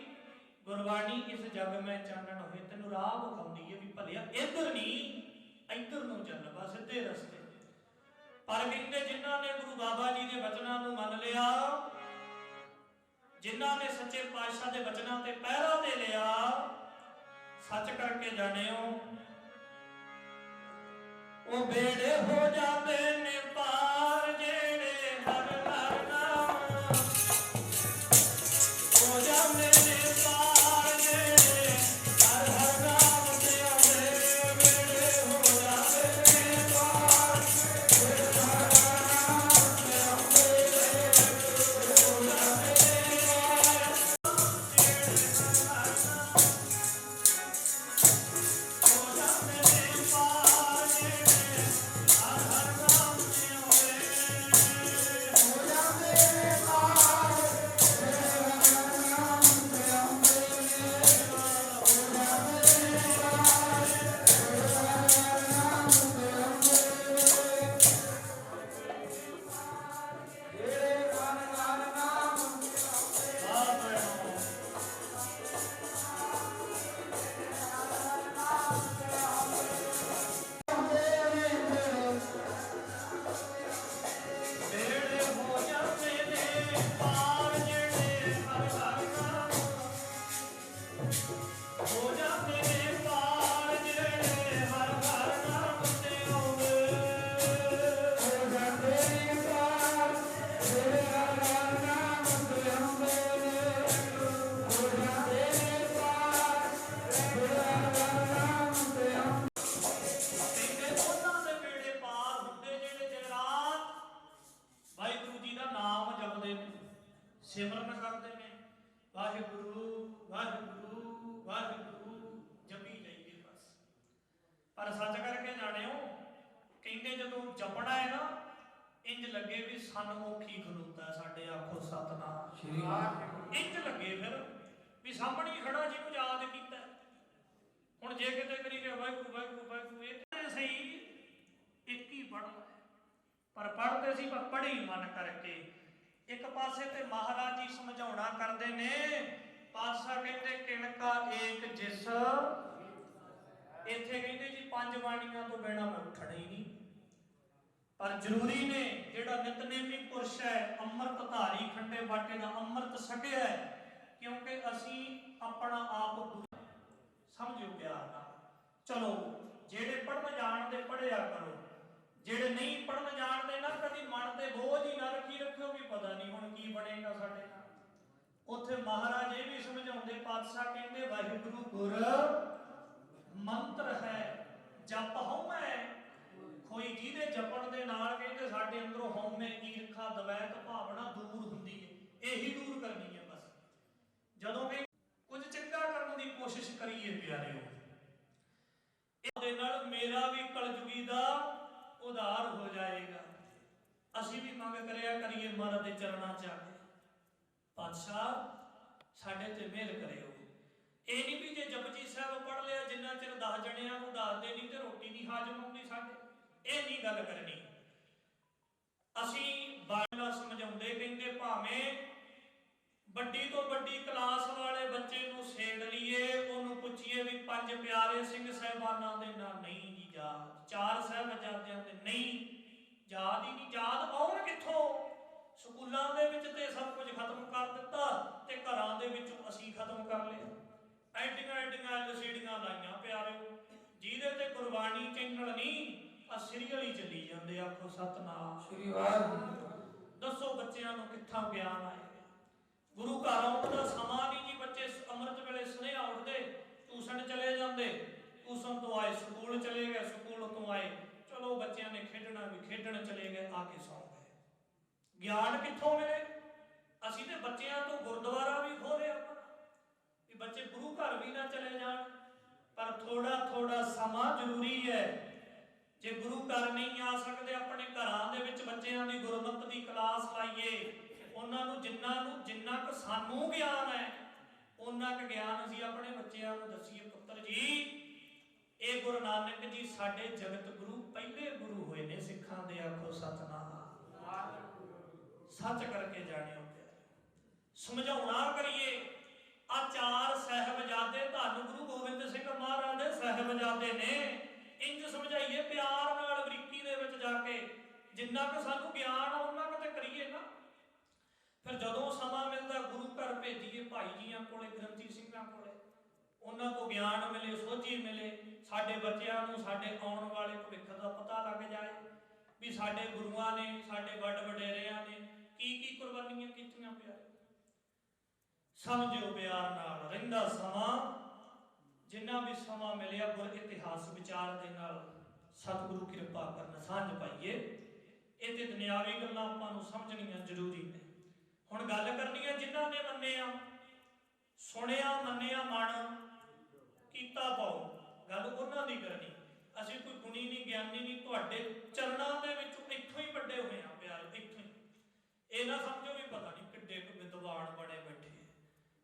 S1: ਗੁਰਬਾਣੀ ਇਸ ਜਗ ਮੈਂ ਚਾਨਣ ਹੋਏ, ਤੈਨੂੰ ਰਾਹ ਵਿਖਾਉਂਦੀ ਹੈ ਵੀ ਭਲਿਆ ਇੱਧਰ ਨਹੀਂ, ਇੱਧਰ ਨੂੰ ਚੱਲ, ਬਸ ਸਿੱਧੇ ਰਸਤੇ। ਪਰ ਕਹਿੰਦੇ ਜਿਨ੍ਹਾਂ ਨੇ ਗੁਰੂ ਬਾਬਾ ਜੀ ਦੇ ਬਚਨਾਂ ਨੂੰ ਮੰਨ ਲਿਆ, ਜਿਨ੍ਹਾਂ ਨੇ ਸੱਚੇ ਪਾਤਸ਼ਾਹ ਦੇ ਬਚਨਾਂ ਤੇ ਪਹਿਰਾ ਦੇ ਲਿਆ, ਸੱਚ ਕਰਕੇ ਜਾਣਿਓ ਉਹ ਬੇੜੇ ਹੋ ਜਾਂਦੇ ਨੇ ਪਾਰ, ਜਿਹੜੇ ਹਰ ਹਰ ਨਾਮ ਹੋ ਜਾਂਦੇ ਨੇ ਪਾਰ, ਜਿਹੜੇ ਹਰ ਹਰ ਨਾਮ ਤੇ ਆਉਂਦੇ, ਬੇੜੇ ਹੋ ਜਾਂਦੇ ਨੇ ਪਾਰ, ਜਿਹੜੇ ਹਰ ਹਰ ਨਾਮ ਤੇ ਆਉਂਦੇ, ਹੋ ਜਾਂਦੇ ਨੇ ਪਾਰ, ਜਿਹੜੇ ਹਰ ਹਰ ਨਾਮ ਹੋ ਜਾਂਦੇ ਨੇ ਪਾਰ, ਜਿਹੜੇ ਹਰ ਹਰ ਨਾਮ ਤੇ ਆਉਂਦੇ, ਹੋ ਜਾਂਦੇ ਨੇ ਪਾਰ, ਜਿਹੜੇ ਹਰ ਹਰ ਨਾਮ ਤੇ ਆਉਂਦੇ, ਹੋ ਜਾਂਦੇ ਨੇ ਪਾਰ, ਜਿਹੜੇ ਹਰ ਹਰ ਨਾਮ ਤੇ ਆਉਂਦੇ, ਜਿਹੜੇ ਹਰ ਹਰ ਨਾਮ ਬੇੜੇ ਹੋ ਜਾਂਦੇ ਨੇ ਪਾਰ, ਜਿਹੜੇ ਹਰ ਹਰ ਨਾਮ ਹੋ ਜਾਂਦੇ ਨੇ ਪਾਰ, ਜਿਹੜੇ ਹਰ ਹਰ ਨਾਮ ਤੇ ਆਉਂਦੇ, ਹੋ ਜਾਂਦੇ ਨੇ ਪਾਰ, ਜਿਹੜੇ ਹਰ ਹਰ ਨਾਮ ਤੇ ਆਉਂਦੇ, ਹੋ ਜਾਂਦੇ ਨੇ ਪਾਰ, ਜਿਹੜੇ ਹਰ ਹਰ ਨਾਮ ਤੇ ਆਉਂਦੇ। ਕਹਿੰਦੇ ਉਹਨਾਂ ਦੇ ਬੇੜੇ ਪਾਰ ਹੁੰਦੇ ਜਿਹੜੇ ਦਿਨ ਰਾਤ ਵਾਹਿਗੁਰੂ ਜੀ ਦਾ ਨਾਮ ਜਪਦੇ ਨੇ, ਸਿਮਰਨ ਕਰਦੇ ਨੇ, ਵਾਹਿਗੁਰੂ ਵਾਹਿਗੁਰੂ ਵਾਹਿਗੁਰੂ ਜਪੀ ਜਾਈਏ ਬਸ। ਪਰ ਸੱਚ ਕਰਕੇ ਜਾਣਿਓ, ਕਹਿੰਦੇ ਜਦੋਂ ਜਪਣਾ ਹੈ ਨਾ, ਇੰਜ ਲੱਗੇ ਵੀ ਸਨਮੁਖੀ ਖਲੋਤਾ ਸਾਡੇ, ਆਖੋ ਸਤਨਾਮ ਸ਼੍ਰੀ ਵਾਹਿਗੁਰੂ। ਇੰਜ ਲੱਗੇ ਫਿਰ ਵੀ ਸਾਹਮਣੇ ਹੀ ਖੜਾ, ਜਿਹਨੂੰ ਯਾਦ ਕੀਤਾ। ਹੁਣ ਜੇ ਕਿਤੇ ਕਰੀ ਕਿ ਵਾਹਿਗੁਰੂ ਵਾਹਿਗੁਰੂ ਵਾਹਿਗੁਰੂ, ਇਹ ਸਹੀ ਇੱਕ ਹੀ ਪੜ੍ਹਨਾ, ਪਰ ਪੜ੍ਹਦੇ ਸੀ ਪਰ ਪੜ੍ਹੀ ਮਨ ਕਰਕੇ। ਇੱਕ ਪਾਸੇ ਤੇ ਮਹਾਰਾਜ ਜੀ ਸਮਝਾਉਣਾ ਕਰਦੇ ਨੇ, ਪਾਤਸ਼ਾਹ ਕਹਿੰਦੇ ਕਿਣਕਾ ਏਕ ਜਿਸ, ਇੱਥੇ ਕਹਿੰਦੇ ਜੀ ਪੰਜ ਬਾਣੀਆਂ ਤੋਂ ਬਿਨਾਂ ਮੈਂ ਉੱਠਣਾ ਹੀ ਨਹੀਂ। ਪਰ ਜ਼ਰੂਰੀ ਨੇ ਜਿਹੜਾ ਨਿਤਨੇਮੀ ਪੁਰਸ਼ ਹੈ, ਅੰਮ੍ਰਿਤ ਧਾਰੀ, ਖੰਡੇ ਬਾਟੇ ਦਾ ਅੰਮ੍ਰਿਤ ਛਕਿਆ ਹੈ, ਕਿਉਂਕਿ ਅਸੀਂ ਆਪਣਾ ਆਪ ਸਮਝੋ ਪਿਆਰ ਨਾਲ। ਚਲੋ ਜਿਹੜੇ ਪੜ੍ਹਨ ਜਾਣਦੇ ਪੜ੍ਹਿਆ ਕਰੋ, ਜਿਹੜੇ ਨਹੀਂ ਪੜ੍ਹਨ ਜਾਣਦੇ ਨਾ ਕਦੀ ਮਨ ਤੇ ਬੋਝ ਹੀ ਨਾ ਰੱਖਿਓ ਵੀ ਪਤਾ ਨਹੀਂ ਹੁਣ ਕੀ ਬਣੇਗਾ ਸਾਡੇ ਨਾਲ। ਉੱਥੇ ਮਹਾਰਾਜ ਇਹ ਵੀ ਸਮਝਾਉਂਦੇ, ਪਾਤਸ਼ਾਹ ਕਹਿੰਦੇ ਵਾਹਿਗੁਰੂ ਗੁਰ ਮੰਤਰ ਹੈ, ਜਪ ਹਉਮੈ ਕੋਈ, ਜਿਹਦੇ ਜਪਣ ਦੇ ਨਾਲ ਕਹਿੰਦੇ ਸਾਡੇ ਅੰਦਰੋਂ ਹਉਮੈ, ਈਰਖਾ, ਦਵੈਤ ਭਾਵਨਾ ਦੂਰ ਹੁੰਦੀ ਹੈ। ਇਹੀ ਦੂਰ ਕਰਨੀ ਹੈ ਬਸ। ਜਦੋਂ ਕਿ ਕੁਝ ਚੰਗਾ ਕਰਨ ਦੀ ਕੋਸ਼ਿਸ਼ ਕਰੀਏ ਪਿਆਰਿਓ, ਇਹਦੇ ਨਾਲ ਮੇਰਾ ਵੀ ਕਲਯੁਗੀ ਦਾ ਉਧਾਰ ਹੋ ਜਾਏਗਾ। ਅਸੀਂ ਵੀ ਮੰਗ ਕਰਿਆ ਕਰੀਏ ਮਹਾਰਾਜ ਦੇ ਚਰਨਾਂ 'ਚ ਆ ਕੇ, ਪਾਤਸ਼ਾਹ ਸਾਡੇ ਤੇ ਮਿਹਰ ਕਰਿਓ। ਇਹ ਨਹੀਂ ਵੀ ਜੇ ਜਪਜੀ ਸਾਹਿਬ ਪੜ੍ਹ ਲਿਆ ਜਿੰਨਾ ਚਿਰ 10 ਜਣਿਆਂ ਨੂੰ ਦੱਸਦੇ ਨਹੀਂ ਤੇ ਰੋਟੀ ਨਹੀਂ ਹਾਜ਼ਮ ਹੁੰਦੀ ਸਾਡੇ, ਇਹ ਨਹੀਂ ਗੱਲ ਕਰਨੀ। ਅਸੀਂ ਬਾਣਾ ਸਮਝਾਉਂਦੇ ਕਹਿੰਦੇ ਭਾਵੇਂ ਵੱਡੀ ਤੋਂ ਵੱਡੀ ਕਲਾਸ ਵਾਲੇ ਬੱਚੇ ਨੂੰ ਛੇੜ ਲਈਏ, ਉਹਨੂੰ ਪੁੱਛੀਏ ਵੀ ਪੰਜ ਪਿਆਰੇ ਸਿੰਘ ਸਾਹਿਬਾਨਾਂ ਦੇ ਨਾਂ ਨਹੀਂ ਜੀ ਯਾਦ, ਚਾਰ ਸਾਹਿਬਜ਼ਾਦਿਆਂ ਦੇ ਨਹੀਂ ਯਾਦ ਹੀ ਨਹੀਂ, ਯਾਦ ਆਉਣ ਕਿੱਥੋਂ? ਸਕੂਲਾਂ ਦੇ ਵਿੱਚ ਤੇ ਸਭ ਕੁਝ ਖਤਮ ਕਰ ਦਿੱਤਾ ਤੇ ਘਰਾਂ ਦੇ ਵਿੱਚੋਂ ਅਸੀਂ ਖਤਮ ਕਰ ਲਿਆ। ਐਡੀਆਂ ਐਡੀਆਂ LCDਆਂ ਲਾਈਆਂ ਪਿਆਰਿਓ, ਜਿਹਦੇ ਤੇ ਗੁਰਬਾਣੀ ਚੈਨਲ ਨਹੀਂ ਆ ਸੀਰੀਅਲ ਹੀ ਚੱਲੀ ਜਾਂਦੇ। ਆਖੋ ਸਤਨਾਮ ਸ੍ਰੀ ਵਾਹਿਗੁਰੂ। ਦੱਸੋ ਬੱਚਿਆਂ ਨੂੰ ਕਿੱਥਾਂ ਗਿਆਨ ਆਏਗਾ? ਗੁਰੂ ਘਰ ਆਉਣ ਦਾ ਸਮਾਂ ਨਹੀਂ ਜੀ। ਬੱਚੇ ਅੰਮ੍ਰਿਤ ਵੇਲੇ ਸੁਨੇਹਾ ਉੱਠਦੇ, ਟਿਊਸ਼ਨ ਚਲੇ ਜਾਂਦੇ, ਟਿਊਸ਼ਨ ਤੋਂ ਆਏ ਸਕੂਲ ਚਲੇ ਗਏ, ਸਕੂਲ ਤੋਂ ਆਏ ਚਲੋ ਬੱਚਿਆਂ ਨੇ ਖੇਡਣਾ ਵੀ ਖੇਡਣ ਚਲੇ ਗਏ, ਆ ਕੇ ਸੌਂ ਗਏ। ਗਿਆਨ ਕਿੱਥੋਂ ਮਿਲੇ? ਅਸੀਂ ਤੇ ਬੱਚਿਆਂ ਤੋਂ ਗੁਰਦੁਆਰਾ ਵੀ ਖੋਲਿਆ ਵੀ ਬੱਚੇ ਗੁਰੂ ਘਰ ਵੀ ਨਾ ਚਲੇ ਜਾਣ। ਪਰ ਥੋੜਾ ਥੋੜਾ ਸਮਾਂ ਜ਼ਰੂਰੀ ਹੈ। ਜੇ ਗੁਰੂ ਘਰ ਨਹੀਂ ਆ ਸਕਦੇ, ਆਪਣੇ ਘਰਾਂ ਦੇ ਵਿੱਚ ਬੱਚਿਆਂ ਦੀ ਗੁਰਮਤਿ ਦੀ ਕਲਾਸ ਲਾਈਏ। ਉਹਨਾਂ ਨੂੰ ਜਿੰਨਾ ਕੁ ਸਾਨੂੰ ਗਿਆਨ ਹੈ ਉਹਨਾਂ ਕੁ ਗਿਆਨ ਅਸੀਂ ਆਪਣੇ ਬੱਚਿਆਂ ਨੂੰ ਦੱਸੀਏ। ਪੁੱਤਰ ਜੀ, ਇਹ ਗੁਰੂ ਨਾਨਕ ਜੀ ਸਾਡੇ ਜਗਤ ਗੁਰੂ, ਪਹਿਲੇ ਗੁਰੂ ਹੋਏ ਨੇ ਸਿੱਖਾਂ ਦੇ। ਆਖੋ ਸਤਨਾਮ। ਸੱਚ ਕਰਕੇ ਜਾਣਿਓ, ਸਮਝਾਉਣਾ ਕਰੀਏ। ਆ ਚਾਰ ਸਾਹਿਬਜ਼ਾਦੇ ਧੰਨ ਗੁਰੂ ਗੋਬਿੰਦ ਸਿੰਘ ਮਹਾਰਾਜ ਦੇ ਸਾਹਿਬਜ਼ਾਦੇ ਨੇ। ਇੰਜ ਸਮਝਾਈਏ ਪਿਆਰ ਨਾਲ, ਬਰੀਕੀ ਦੇ ਵਿੱਚ ਜਾ ਕੇ, ਜਿੰਨਾ ਕੁ ਸਾਨੂੰ ਗਿਆਨ ਆ ਉਹਨਾਂ ਕੁ ਤੇ ਕਰੀਏ ਨਾ। ਫਿਰ ਜਦੋਂ ਸਮਾਂ ਮਿਲਦਾ ਗੁਰੂ ਘਰ ਭੇਜੀਏ ਭਾਈ ਜੀਆਂ ਕੋਲੇ, ਗ੍ਰੰਥੀ ਸਿੰਘਾਂ ਕੋਲੇ, ਉਹਨਾਂ ਤੋਂ ਗਿਆਨ ਮਿਲੇ, ਸੋਝੀ ਮਿਲੇ। ਸਾਡੇ ਬੱਚਿਆਂ ਨੂੰ ਸਾਡੇ ਆਉਣ ਵਾਲੇ ਭਵਿੱਖ ਦਾ ਪਤਾ ਲੱਗ ਜਾਏ ਵੀ ਸਾਡੇ ਗੁਰੂਆਂ ਨੇ, ਸਾਡੇ ਵੱਡ ਵਡੇਰਿਆਂ ਨੇ ਕੀ ਕੀ ਕੁਰਬਾਨੀਆਂ ਕੀਤੀਆਂ। ਪਿਆਰੇ ਸਮਝੋ, ਪਿਆਰ ਨਾਲ ਰਹਿੰਦਾ ਸਮਾਂ, ਜਿੰਨਾ ਵੀ ਸਮਾਂ ਮਿਲਿਆ ਗੁਰ ਇਤਿਹਾਸ ਵਿਚਾਰ ਦੇ ਨਾਲ ਸਤਿਗੁਰੂ ਕਿਰਪਾ ਕਰਨ ਸਾਂਝ ਪਾਈਏ। ਇਹ ਤੇ ਦੁਨਿਆਵੀ ਗੱਲਾਂ ਆਪਾਂ ਨੂੰ ਸਮਝਣੀਆਂ ਜ਼ਰੂਰੀ ਨੇ। ਹੁਣ ਗੱਲ ਕਰਨੀ ਹੈ ਜਿਨ੍ਹਾਂ ਨੇ ਮੰਨਿਆ, ਸੁਣਿਆ, ਮੰਨਿਆ, ਮਨ ਕੀਤਾ ਪਾਉ, ਗੱਲ ਉਹਨਾਂ ਦੀ ਕਰਨੀ। ਅਸੀਂ ਕੋਈ ਗੁਣੀ ਨਹੀਂ, ਗਿਆਨੀ ਨਹੀਂ, ਤੁਹਾਡੇ ਚਰਨਾਂ ਦੇ ਵਿੱਚੋਂ ਇੱਥੋਂ ਹੀ ਵੱਡੇ ਹੋਏ ਆ ਪਿਆਰੇ, ਇੱਥੋਂ ਹੀ। ਇਹ ਨਾ ਸਮਝੋ ਵੀ ਪਤਾ ਨਹੀਂ ਕਿੱਡੇ ਕੁ ਵਿਦਵਾਨ ਬਣੇ ਬੈਠੇ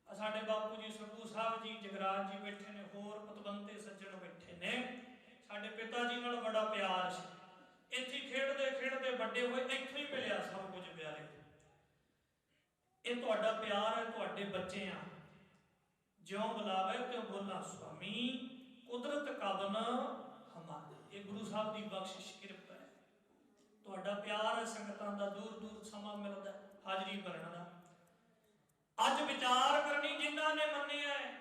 S1: ਆ। ਸਾਡੇ ਬਾਪੂ ਜੀ ਸੱਗੂ ਸਾਹਿਬ ਜੀ, ਜਗਰਾਜ ਜੀ ਬੈਠੇ ਨੇ, ਹੋਰ ਪਤਵੰਤੇ ਸੱਜਣ ਬੈਠੇ ਨੇ। ਸਾਡੇ ਪਿਤਾ ਜੀ ਨਾਲ ਬੜਾ ਪਿਆਰ ਸੀ। ਇੱਥੇ ਖੇਡਦੇ ਖੇਡਦੇ ਵੱਡੇ ਹੋਏ, ਇੱਥੋਂ ਹੀ ਮਿਲਿਆ ਸਭ ਕੁਝ ਪਿਆਰੇ। ਇਹ ਤੁਹਾਡਾ ਪਿਆਰ ਹੈ, ਤੁਹਾਡੇ ਬੱਚੇ ਆ। ਜਿਉਂ ਬੁਲਾਵੇ ਤਿਉਂ ਬੋਲਾਂ ਸੁਆਮੀ, ਕੁਦਰਤ ਕਬਨ ਹਮਾਰੀ। ਇਹ ਗੁਰੂ ਸਾਹਿਬ ਦੀ ਬਖਸ਼ਿਸ਼ ਕਿਰਪਾ ਹੈ। ਤੁਹਾਡਾ ਪਿਆਰ ਹੈ ਸੰਗਤਾਂ ਦਾ, ਦੂਰ ਦੂਰ ਸਮਾਂ ਮਿਲਦਾ ਹਾਜ਼ਰੀ ਭਰਨ ਦਾ। ਅੱਜ ਵਿਚਾਰ ਕਰਨੀ ਜਿਨ੍ਹਾਂ ਨੇ ਮੰਨਿਆ ਹੈ।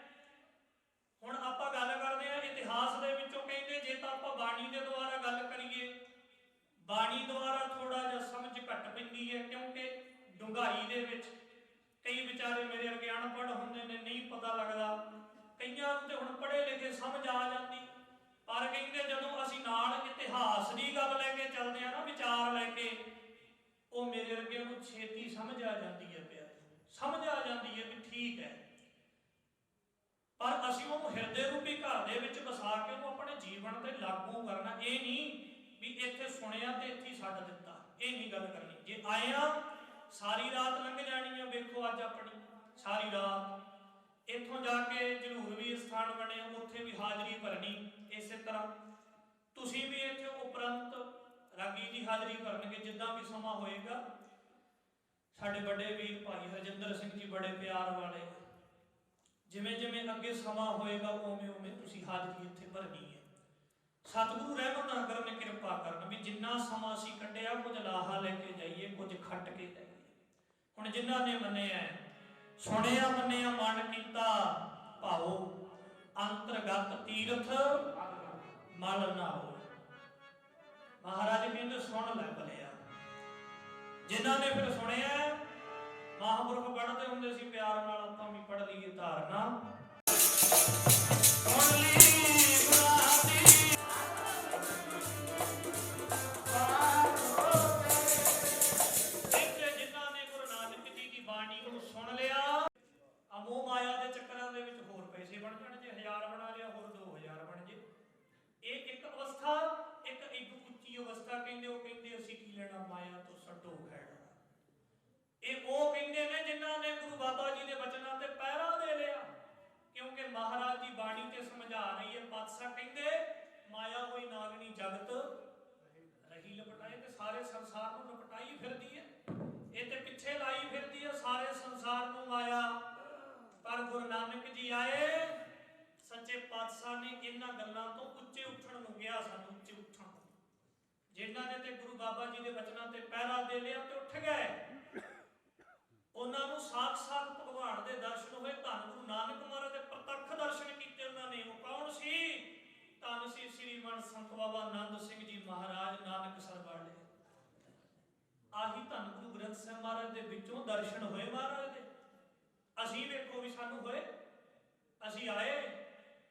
S1: ਹੁਣ ਆਪਾਂ ਗੱਲ ਕਰਦੇ ਹਾਂ ਇਤਿਹਾਸ ਦੇ ਵਿੱਚੋਂ। ਕਹਿੰਦੇ ਜੇ ਤਾਂ ਆਪਾਂ ਬਾਣੀ ਦੇ ਦੁਆਰਾ ਗੱਲ ਕਰੀਏ, ਬਾਣੀ ਦੁਆਰਾ ਥੋੜਾ ਜਿਹਾ ਸਮਝ ਘੱਟ ਪੈਂਦੀ ਹੈ, ਕਿਉਂਕਿ ਡੂੰਘਾਈ ਦੇ ਵਿੱਚ ਕਈ ਵਿਚਾਰੇ ਮੇਰੇ ਵਰਗੇ ਅਨਪੜ੍ਹ ਹੁੰਦੇ ਨੇ, ਨਹੀਂ ਪਤਾ ਲੱਗਦਾ। ਕਈਆਂ ਨੂੰ ਤੇ ਹੁਣ ਪੜ੍ਹੇ ਲਿਖੇ ਸਮਝ ਆ ਜਾਂਦੀ। ਪਰ ਕਹਿੰਦੇ ਜਦੋਂ ਅਸੀਂ ਨਾਲ ਇਤਿਹਾਸ ਦੀ ਗੱਲ ਲੈ ਕੇ ਚੱਲਦੇ ਆ ਨਾ, ਵਿਚਾਰ ਲੈ ਕੇ, ਉਹ ਮੇਰੇ ਵਰਗਿਆਂ ਨੂੰ ਛੇਤੀ ਸਮਝ ਆ ਜਾਂਦੀ ਹੈ ਪਿਆਰੇ, ਸਮਝ ਆ ਜਾਂਦੀ ਹੈ ਵੀ ਠੀਕ ਹੈ। ਪਰ ਅਸੀਂ ਉਹਨੂੰ ਹਿਰਦੇ ਰੂਪੀ ਘਰ ਦੇ ਵਿੱਚ ਵਸਾ ਕੇ ਉਹਨੂੰ ਆਪਣੇ ਜੀਵਨ ਤੇ ਲਾਗੂ ਕਰਨਾ। ਇਹ ਨਹੀਂ ਵੀ ਇੱਥੇ ਸੁਣਿਆ ਤੇ ਇੱਥੇ ਛੱਡ ਦਿੱਤਾ, ਇਹ ਨਹੀਂ ਗੱਲ ਕਰਨੀ। ਜੇ ਆਇਆ ਸਾਰੀ ਰਾਤ ਲੰਘ ਜਾਣੀ ਹੈ। ਵੇਖੋ ਅੱਜ ਆਪਣੀ ਸਾਰੀ ਰਾਤ ਇੱਥੋਂ ਜਾ ਕੇ ਜਲੂਰ ਵੀ ਸਥਾਨ ਬਣਿਆ, ਉੱਥੇ ਵੀ ਹਾਜ਼ਰੀ ਭਰਨੀ। ਇਸੇ ਤਰ੍ਹਾਂ ਤੁਸੀਂ ਵੀ ਇੱਥੇ ਉਪਰੰਤ ਰਾਗੀ ਦੀ ਹਾਜ਼ਰੀ ਭਰਨਗੇ ਜਿੱਦਾਂ ਵੀ ਸਮਾਂ ਹੋਏਗਾ। ਸਾਡੇ ਵੱਡੇ ਵੀਰ ਭਾਈ ਹਰਜਿੰਦਰ ਸਿੰਘ ਜੀ ਬੜੇ ਪਿਆਰ ਵਾਲੇ, ਜਿਵੇਂ ਜਿਵੇਂ ਅੱਗੇ ਸਮਾਂ ਹੋਏਗਾ ਉਵੇਂ ਉਵੇਂ ਤੁਸੀਂ ਹਾਜ਼ਰੀ ਇੱਥੇ ਭਰਨੀ ਹੈ। ਸਤਿਗੁਰੂ ਰਹਿਮਤ ਕਰਨ, ਕਿਰਪਾ ਕਰਨ ਵੀ ਜਿੰਨਾ ਸਮਾਂ ਅਸੀਂ ਕੱਢਿਆ ਕੁਝ ਲਾਹਾ ਲੈ ਕੇ ਜਾਈਏ, ਕੁਝ ਖੱਟ ਕੇ ਜਾਈਏ। ਹੁਣ ਜਿਨ੍ਹਾਂ ਨੇ ਮੰਨਿਆ, ਸੁਣਿਆ, ਮੰਨਿਆ, ਮਨ ਕੀਤਾ ਭਾਉ, ਅੰਤਰਗਤ ਤੀਰਥ ਮਲ ਨਾ ਹੋ। ਮਹਾਰਾਜ ਕਹਿੰਦੇ ਸੁਣ ਲੈ ਭਲਿਆ। ਜਿਨ੍ਹਾਂ ਨੇ ਫਿਰ ਸੁਣਿਆ, ਮਹਾਂਪੁਰਖ ਪੜ੍ਹਦੇ ਹੁੰਦੇ ਸੀ ਪਿਆਰ ਨਾਲ, ਆਪਾਂ ਵੀ ਪੜ੍ਹ ਲਈਏ ਧਾਰਨਾ। ਸੁਣ ਲਈ ਸੁਣ ਲਿਆ। ਮੋਹ ਮਾਇਆ ਦੇ ਚੱਕਰਾਂ ਦੇ ਵਿੱਚ ਹੋਰ ਪੈਸੇ ਬਣ ਜਾਣ, ਜੇ 1000 ਬਣਾ ਲਿਆ ਹੋਰ 2000 ਬਣ ਜੇ। ਇਹ ਇੱਕ ਅਵਸਥਾ, ਇੱਕ ਉੱਚੀ ਅਵਸਥਾ ਕਹਿੰਦੇ। ਉਹ ਕਹਿੰਦੇ ਅਸੀਂ ਕੀ ਲੈਣਾ ਮਾਇਆ ਤੋਂ, ਛੱਡੋ ਖੈੜਾ। ਇਹ ਉਹ ਕਹਿੰਦੇ ਨੇ ਜਿਨ੍ਹਾਂ ਨੇ ਗੁਰੂ ਬਾਬਾ ਜੀ ਦੇ ਬਚਨਾਂ ਤੇ ਪਹਿਰਾ ਦੇ ਲਿਆ। ਕਿਉਂਕਿ ਮਹਾਰਾਜ ਦੀ ਬਾਣੀ ਤੇ ਸਮਝਾ ਰਹੀ ਹੈ। ਪਾਤਸ਼ਾਹ ਕਹਿੰਦੇ ਮਾਇਆ ਹੋਈ ਨਾਗਣੀ ਜਗਤ ਰਹੀ ਲਪਟਾਏ, ਤੇ ਸਾਰੇ ਸੰਸਾਰ ਨੂੰ ਲਪਟਾਈ ਫਿਰ ਨੇ ਇਹਨਾਂ ਗੱਲਾਂ ਤੋਂ ਉੱਚੇ ਉੱਠਣ ਨੂੰ ਕਿਹਾ, ਸਾਨੂੰ ਉੱਚੇ ਉੱਠਣ ਨੂੰ। ਜਿਨ੍ਹਾਂ ਨੇ ਤੇ ਗੁਰੂ ਬਾਬਾ ਜੀ ਦੇ ਬਚਨਾਂ ਤੇ ਪਹਿਰਾ ਦੇ ਲਿਆ ਤੇ ਉੱਠ ਗਏ, ਉਹਨਾਂ ਨੂੰ ਸਾਖ ਭਗਵਾਨ ਦੇ ਦਰਸ਼ਨ ਹੋਏ। ਧੰਨ ਗੁਰੂ ਨਾਨਕ ਮਹਾਰਾਜ ਦੇ ਪ੍ਰਤੱਖ ਦਰਸ਼ਨ ਕੀਤੇ ਉਹਨਾਂ ਨੇ। ਉਹ ਕੌਣ ਸੀ? ਧੰਨ ਸੀ ਸ੍ਰੀਮਾਨ ਸੰਤ ਬਾਬਾ ਆਨੰਦ ਸਿੰਘ ਜੀ ਮਹਾਰਾਜ ਨਾਨਕਸਰ ਵਾਲੇ। ਆਹੀ ਧੰਨ ਗੁਰੂ ਗ੍ਰੰਥ ਸਾਹਿਬ ਮਹਾਰਾਜ ਦੇ ਵਿੱਚੋਂ ਦਰਸ਼ਨ ਹੋਏ ਮਹਾਰਾਜ ਦੇ। ਅਸੀਂ ਵੇਖੋ ਵੀ ਸਾਨੂੰ ਹੋਏ, ਅਸੀਂ ਆਏ,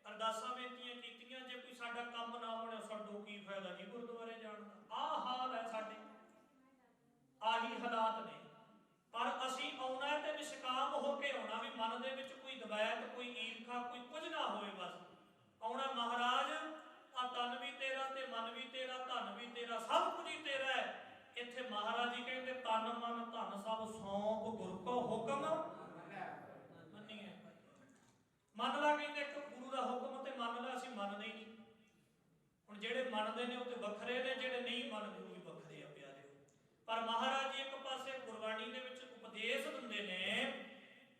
S1: ਅਰਦਾਸਾਂ ਬੇਨਤੀਆਂ ਕੀਤੀਆਂ, ਜੇ ਕੋਈ ਸਾਡਾ ਕੰਮ ਨਾ ਬਣਿਆ ਸਾਡੋ ਕੀ ਫਾਇਦਾ ਜੀ ਗੁਰਦੁਆਰੇ ਜਾਣ ਦਾ। ਆਹ ਹਾਲ ਹੈ ਸਾਡੇ, ਆਹੀ ਹਾਲਾਤ ਨੇ। ਪਰ ਅਸੀਂ ਆਉਣਾ ਤੇ ਨਿਸ਼ਕਾਮ ਹੋ ਕੇ ਆਉਣਾ, ਵੀ ਮਨ ਦੇ ਵਿੱਚ ਕੋਈ ਦਵੈਤ, ਕੋਈ ਈਰਖਾ, ਕੋਈ ਕੁਝ ਨਾ ਹੋਵੇ। ਬਸ ਆਉਣਾ, ਮਹਾਰਾਜ ਆ ਤਨ ਵੀ ਤੇਰਾ ਤੇ ਮਨ ਵੀ ਤੇਰਾ, ਧਨ ਵੀ ਤੇਰਾ, ਸਭ ਕੁਝ ਹੀ ਤੇਰਾ ਹੈ। ਇੱਥੇ ਮਹਾਰਾਜ ਜੀ ਕਹਿੰਦੇ ਤਨ ਮਨ ਧਨ ਸਭ ਸੌਂਪ ਗੁਰ ਕੋ ਹੁਕਮ ਮੰਨੀਏ। ਮੰਨ ਲਾ, ਕਹਿੰਦੇ ਇੱਕ ਗੁਰੂ ਦਾ ਹੁਕਮ ਤੇ ਮੰਨ ਲਾ, ਅਸੀਂ ਮੰਨਦੇ ਹੀ ਨਹੀਂ। ਹੁਣ ਜਿਹੜੇ ਮੰਨਦੇ ਨੇ ਉਹ ਤੇ ਵੱਖਰੇ ਨੇ, ਜਿਹੜੇ ਨਹੀਂ ਮੰਨਦੇ ਉਹ ਵੀ ਵੱਖਰੇ ਆ ਪਿਆਰਿਓ। ਪਰ ਮਹਾਰਾਜ ਜੀ ਇੱਕ ਪਾਸੇ ਗੁਰਬਾਣੀ ਦੇ ਵਿੱਚ ਉਪਦੇਸ਼ ਦਿੰਦੇ ਨੇ।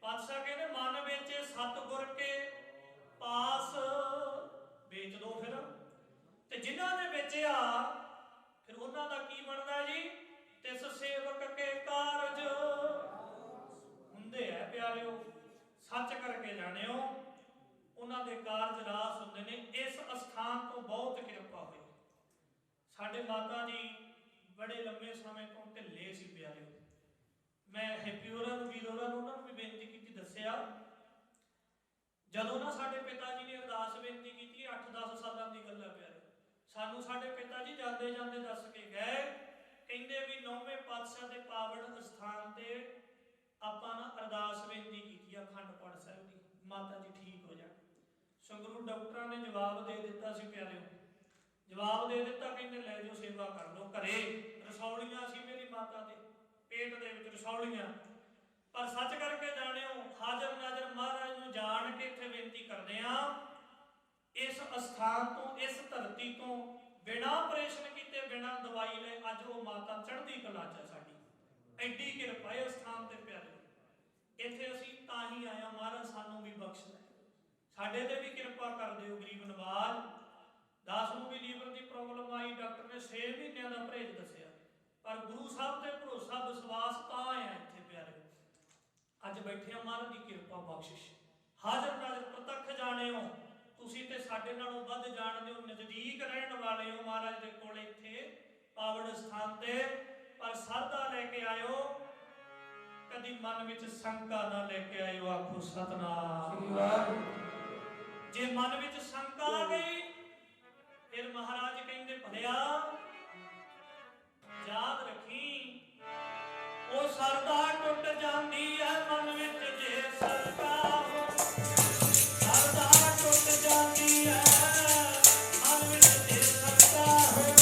S1: ਪਾਤਸ਼ਾਹ ਕਹਿੰਦੇ ਮਨ ਵਿੱਚ ਸਤਿਗੁਰ ਕੇ ਪਾਸ ਵੇਚ ਦੋ ਫਿਰ, ਤੇ ਜਿਨ੍ਹਾਂ ਨੇ ਵੇਚਿਆ ਫਿਰ ਉਹਨਾਂ ਦਾ ਕੀ ਬਣਦਾ ਜੀ? ਤਿਸ ਸੇਵਕ ਕੇ ਕਾਰਜ ਹੁੰਦੇ ਆ ਪਿਆਰਿਓ। ਸੱਚ ਕਰਕੇ ਜਾਣਿਓ, ਉਹਨਾਂ ਦੇ ਕਾਰਜ ਰਾਸ ਹੁੰਦੇ ਨੇ। ਇਸ ਅਸਥਾਨ ਤੋਂ ਬਹੁਤ ਕਿਰਪਾ ਹੋਈ। ਸਾਡੇ ਮਾਤਾ ਜੀ ਬੜੇ ਲੰਮੇ ਸਮੇਂ ਤੋਂ ਢਿੱਲੇ ਸੀ ਪਿਆਰਿਓ। ਮੈਂ ਹੈਪੀ ਹੋਰਾਂ ਨੂੰ, ਵੀਰ ਹੋਰਾਂ ਨੂੰ, ਉਹਨਾਂ ਨੂੰ ਵੀ ਬੇਨਤੀ ਕੀਤੀ, ਦੱਸਿਆ ਜਦੋਂ ਨਾ ਸਾਡੇ ਪਿਤਾ ਜੀ ਨੇ ਅਰਦਾਸ ਬੇਨਤੀ ਕੀਤੀ, 8-10 ਸਾਲਾਂ ਦੀ ਗੱਲ ਹੈ ਪਿਆਰਿਓ। ਸਾਨੂੰ ਸਾਡੇ ਪਿਤਾ ਜੀ ਜਾਂਦੇ ਜਾਂਦੇ ਦੱਸ ਕੇ ਗਏ, ਕਹਿੰਦੇ ਵੀ 9ਵੇਂ ਪਾਤਸ਼ਾਹ ਦੇ ਪਾਵਨ ਅਸਥਾਨ ਤੇ ਆਪਾਂ ਨਾ ਅਰਦਾਸ ਬੇਨਤੀ ਕੀਤੀ ਅਖੰਡ ਪਾਠ ਸਾਹਿਬ ਦੀ, ਮਾਤਾ ਜੀ ਠੀਕ ਹੋ ਜਾਣ। ਸੰਗਰੂਰ ਡਾਕਟਰਾਂ ਨੇ ਜਵਾਬ ਦੇ ਦਿੱਤਾ ਸੀ ਪਿਆਰਿਓ, ਜਵਾਬ ਦੇ ਦਿੱਤਾ, ਕਹਿੰਦੇ ਲੈ ਜਾਓ ਸੇਵਾ ਕਰ ਲਓ ਘਰੇ। ਰਸੌਲੀਆਂ ਸੀ ਮੇਰੀ ਮਾਤਾ ਦੇ ਪੇਟ ਦੇ ਵਿੱਚ, ਰਸੌਲੀਆਂ। ਪਰ ਸੱਚ ਕਰਕੇ ਜਾਣਿਓ, ਹਾਜ਼ਰ ਨਾਜ਼ਰ ਮਹਾਰਾਜ ਨੂੰ ਜਾਣ ਕੇ ਇੱਥੇ ਬੇਨਤੀ ਕਰਦੇ ਆ, ਇਸ ਅਸਥਾਨ ਤੋਂ, ਇਸ ਧਰਤੀ ਤੋਂ ਬਿਨਾਂ ਆਪਰੇਸ਼ਨ ਕੀਤੇ, ਬਿਨਾਂ ਦਵਾਈ ਲਏ ਅੱਜ ਉਹ ਮਾਤਾ ਚੜ੍ਹਦੀ ਕਲਾ 'ਚ ਸਾਡੀ। ਐਡੀ ਕਿਰਪਾ ਹੈ ਅਸਥਾਨ ਤੇ ਪਿਆਰਿਓ। ਇੱਥੇ ਅਸੀਂ ਤਾਂ ਹੀ ਆਇਆ, ਮਹਾਰਾਜ ਸਾਨੂੰ ਵੀ ਬਖਸ਼ ਲੈ, ਸਾਡੇ ਤੇ ਵੀ ਕਿਰਪਾ ਕਰ ਦਿਓ। ਗਰੀਬ ਨਵਾਜ ਦਾਸ ਨੂੰ ਵੀ ਲੀਵਰ ਦੀ ਪ੍ਰੋਬਲਮ ਆਈ, ਡਾਕਟਰ ਨੇ 6 ਮਹੀਨਿਆਂ ਦਾ ਪਰਹੇਜ਼ ਦੱਸਿਆ, ਪਰ ਗੁਰੂ ਸਾਹਿਬ ਤੇ ਭਰੋਸਾ ਵਿਸ਼ਵਾਸ ਤਾਂ ਆਇਆ ਇੱਥੇ ਪਿਆਰਿਓ। ਅੱਜ ਬੈਠੇ ਆ, ਮਹਾਰਾਜ ਦੀ ਕਿਰਪਾ ਬਖਸ਼ਿਸ਼। ਹਾਜ਼ਰ ਨਾਜ਼ਰ ਪ੍ਰਤੱਖ ਜਾਣਿਓ, ਤੁਸੀਂ ਤੇ ਸਾਡੇ ਨਾਲੋਂ ਵੱਧ ਜਾਣਦੇ ਹੋ, ਨਜ਼ਦੀਕ ਰਹਿਣ ਵਾਲੇ ਹੋ ਮਹਾਰਾਜ ਦੇ ਕੋਲ ਇੱਥੇ ਪਾਵਨ ਸਥਾਨ ਤੇ। ਪਰ ਸਰਦਾ ਲੈ ਕੇ ਆਇਓ, ਕਦੀ ਮਨ ਵਿੱਚ ਸ਼ੰਕਾ ਨਾ ਲੈ ਕੇ ਆਇਓ। ਆਖੋ ਸਤਿਨਾਮ। ਜੇ ਮਨ ਵਿੱਚ ਸ਼ੰਕਾ ਆ ਗਈ, ਫਿਰ ਮਹਾਰਾਜ ਕਹਿੰਦੇ ਭਲਿਆ ਯਾਦ ਰੱਖੀ, ਉਹ ਸਰਦਾ ਟੁੱਟ ਜਾਂਦੀ ਹੈ ਮਨ ਵਿੱਚ ਜੇ ਸ਼ੰਕਾ ਹੋ। ਸਰਦਾ ਟੁੱਟ ਜਾਂਦੀ ਹੈ ਮਨ ਵਿੱਚ ਜੇ ਸ਼ੰਕਾ ਹੋਵੇ।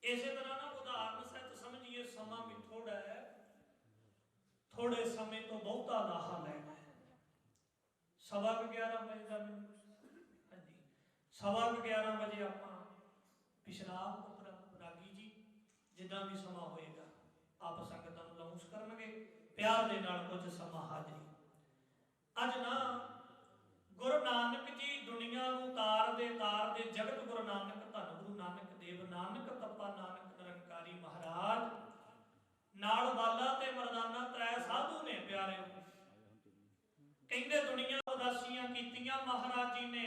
S1: ਇਸੇ ਤਰ੍ਹਾਂ ਨਾ ਉਦਾਹਰਨ ਸਹਿਤ ਸਮਝੀਏ, ਸਮਾਂ ਵੀ ਥੋੜਾ ਹੈ, ਥੋੜੇ ਸਮੇਂ ਤੋਂ ਬਹੁਤਾ ਲਾਹਾ ਲੈਣਾ ਹੈ। 11:15 ਵਜੇ ਦਾ, ਹਾਂਜੀ 11:15 ਵਜੇ ਆਪਾਂ ਵਿਸ਼ਰਾਮ ਉਪਰੰਤ ਰਾਗੀ ਜੀ ਜਿੱਦਾਂ ਵੀ ਸਮਾਂ ਹੋਏਗਾ ਆਪ ਸੰਗਤਾਂ ਨੂੰ ਅਨਾਉਂਸ ਕਰਨਗੇ, ਪਿਆਰ ਦੇ ਨਾਲ ਕੁਝ ਸਮਾਂ ਹਾਜ਼ਰੀ। ਅੱਜ ਨਾ ਗੁਰੂ ਨਾਨਕ ਜੀ ਦੁਨੀਆ ਨੂੰ ਤਾਰਦੇ ਜਗਤ ਗੁਰੂ ਨਾਨਕ, ਧੰਨ ਗੁਰੂ ਨਾਨਕ ਦੇਵ, ਨਾਨਕ ਤਪਾ ਨਾਨਕ ਨਿਰੰਕਾਰੀ ਮਹਾਰਾਜ ਨਾਲ ਵਾਲਾ ਤੇ ਮਰਦਾਨਾ ਤ੍ਰੈ ਸਾਧੂ ਨੇ ਪਿਆਰੇ। ਕਹਿੰਦੇ ਦੁਨੀਆ ਉਦਾਸੀਆਂ ਕੀਤੀਆਂ ਮਹਾਰਾਜ ਜੀ ਨੇ,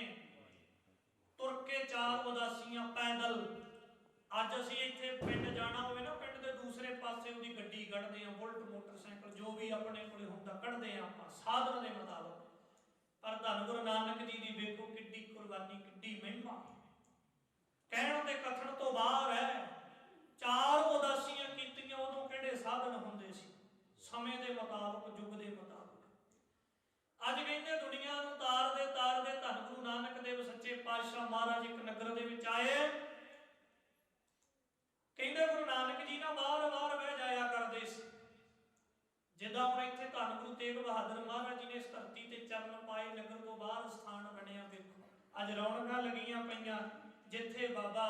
S1: ਤੁਰ ਕੇ 4 ਉਦਾਸੀਆਂ ਪੈਦਲ। ਅੱਜ ਅਸੀਂ ਇੱਥੇ ਪਿੰਡ ਜਾਣਾ ਹੋਵੇ ਨਾ, ਪਿੰਡ ਦੇ ਦੂਸਰੇ ਪਾਸੇ ਉਹਦੀ ਗੱਡੀ ਕੱਢਦੇ ਆ, ਬੁਲਟ ਮੋਟਰਸਾਈਕਲ ਜੋ ਵੀ ਆਪਣੇ ਕੋਲੇ ਹੁੰਦਾ ਕੱਢਦੇ ਆ ਆਪਾਂ ਸਾਧਨ ਦੇ ਮੁਤਾਬਕ। ਪਰ ਧੰਨ ਗੁਰੂ ਨਾਨਕ ਜੀ ਦੀ ਵੇਖੋ ਕਿੱਡੀ ਕੁਰਬਾਨੀ, ਕਿੱਡੀ ਮਹਿਮਾ, ਕਹਿਣ ਤੇ ਕਥਨ ਤੋਂ ਬਾਹਰ ਹੈ। 4 ਉਦਾਸੀਆਂ ਕੀਤੀਆਂ, ਉਦੋਂ ਕਿਹੜੇ ਸਾਧਨ ਹੁੰਦੇ ਸੀ, ਸਮੇਂ ਦੇ ਮੁਤਾਬਕ, ਯੁੱਗ ਦੇ ਮੁਤਾਬਕ। ਅੱਜ ਕਹਿੰਦੇ ਦੁਨੀਆ ਨੂੰ ਤਾਰਦੇ ਧੰਨ ਗੁਰੂ ਨਾਨਕ ਦੇਵ ਸੱਚੇ ਪਾਤਸ਼ਾਹ ਮਹਾਰਾਜ ਇੱਕ ਨਗਰ ਦੇ ਵਿੱਚ ਆਏ। ਕਹਿੰਦੇ ਗੁਰੂ ਨਾਨਕ ਜੀ ਨਾ ਵਾਰ-ਵਾਰ ਬਹਿ ਜਾਇਆ ਕਰਦੇ ਸੀ। ਜਿੱਦਾਂ ਹੁਣ ਇੱਥੇ ਧੰਨ ਗੁਰੂ ਤੇਗ ਬਹਾਦਰ ਮਹਾਰਾਜ ਜੀ ਨੇ ਇਸ ਧਰਤੀ ਤੇ ਚਰਨ ਪਾਏ, ਨਗਰ ਤੋਂ ਬਾਹਰ ਸਥਾਨ ਬਣਿਆ। ਵੇਖੋ ਅੱਜ ਰੌਣਕਾਂ ਲੱਗੀਆਂ ਪਈਆਂ, ਜਿੱਥੇ ਬਾਬਾ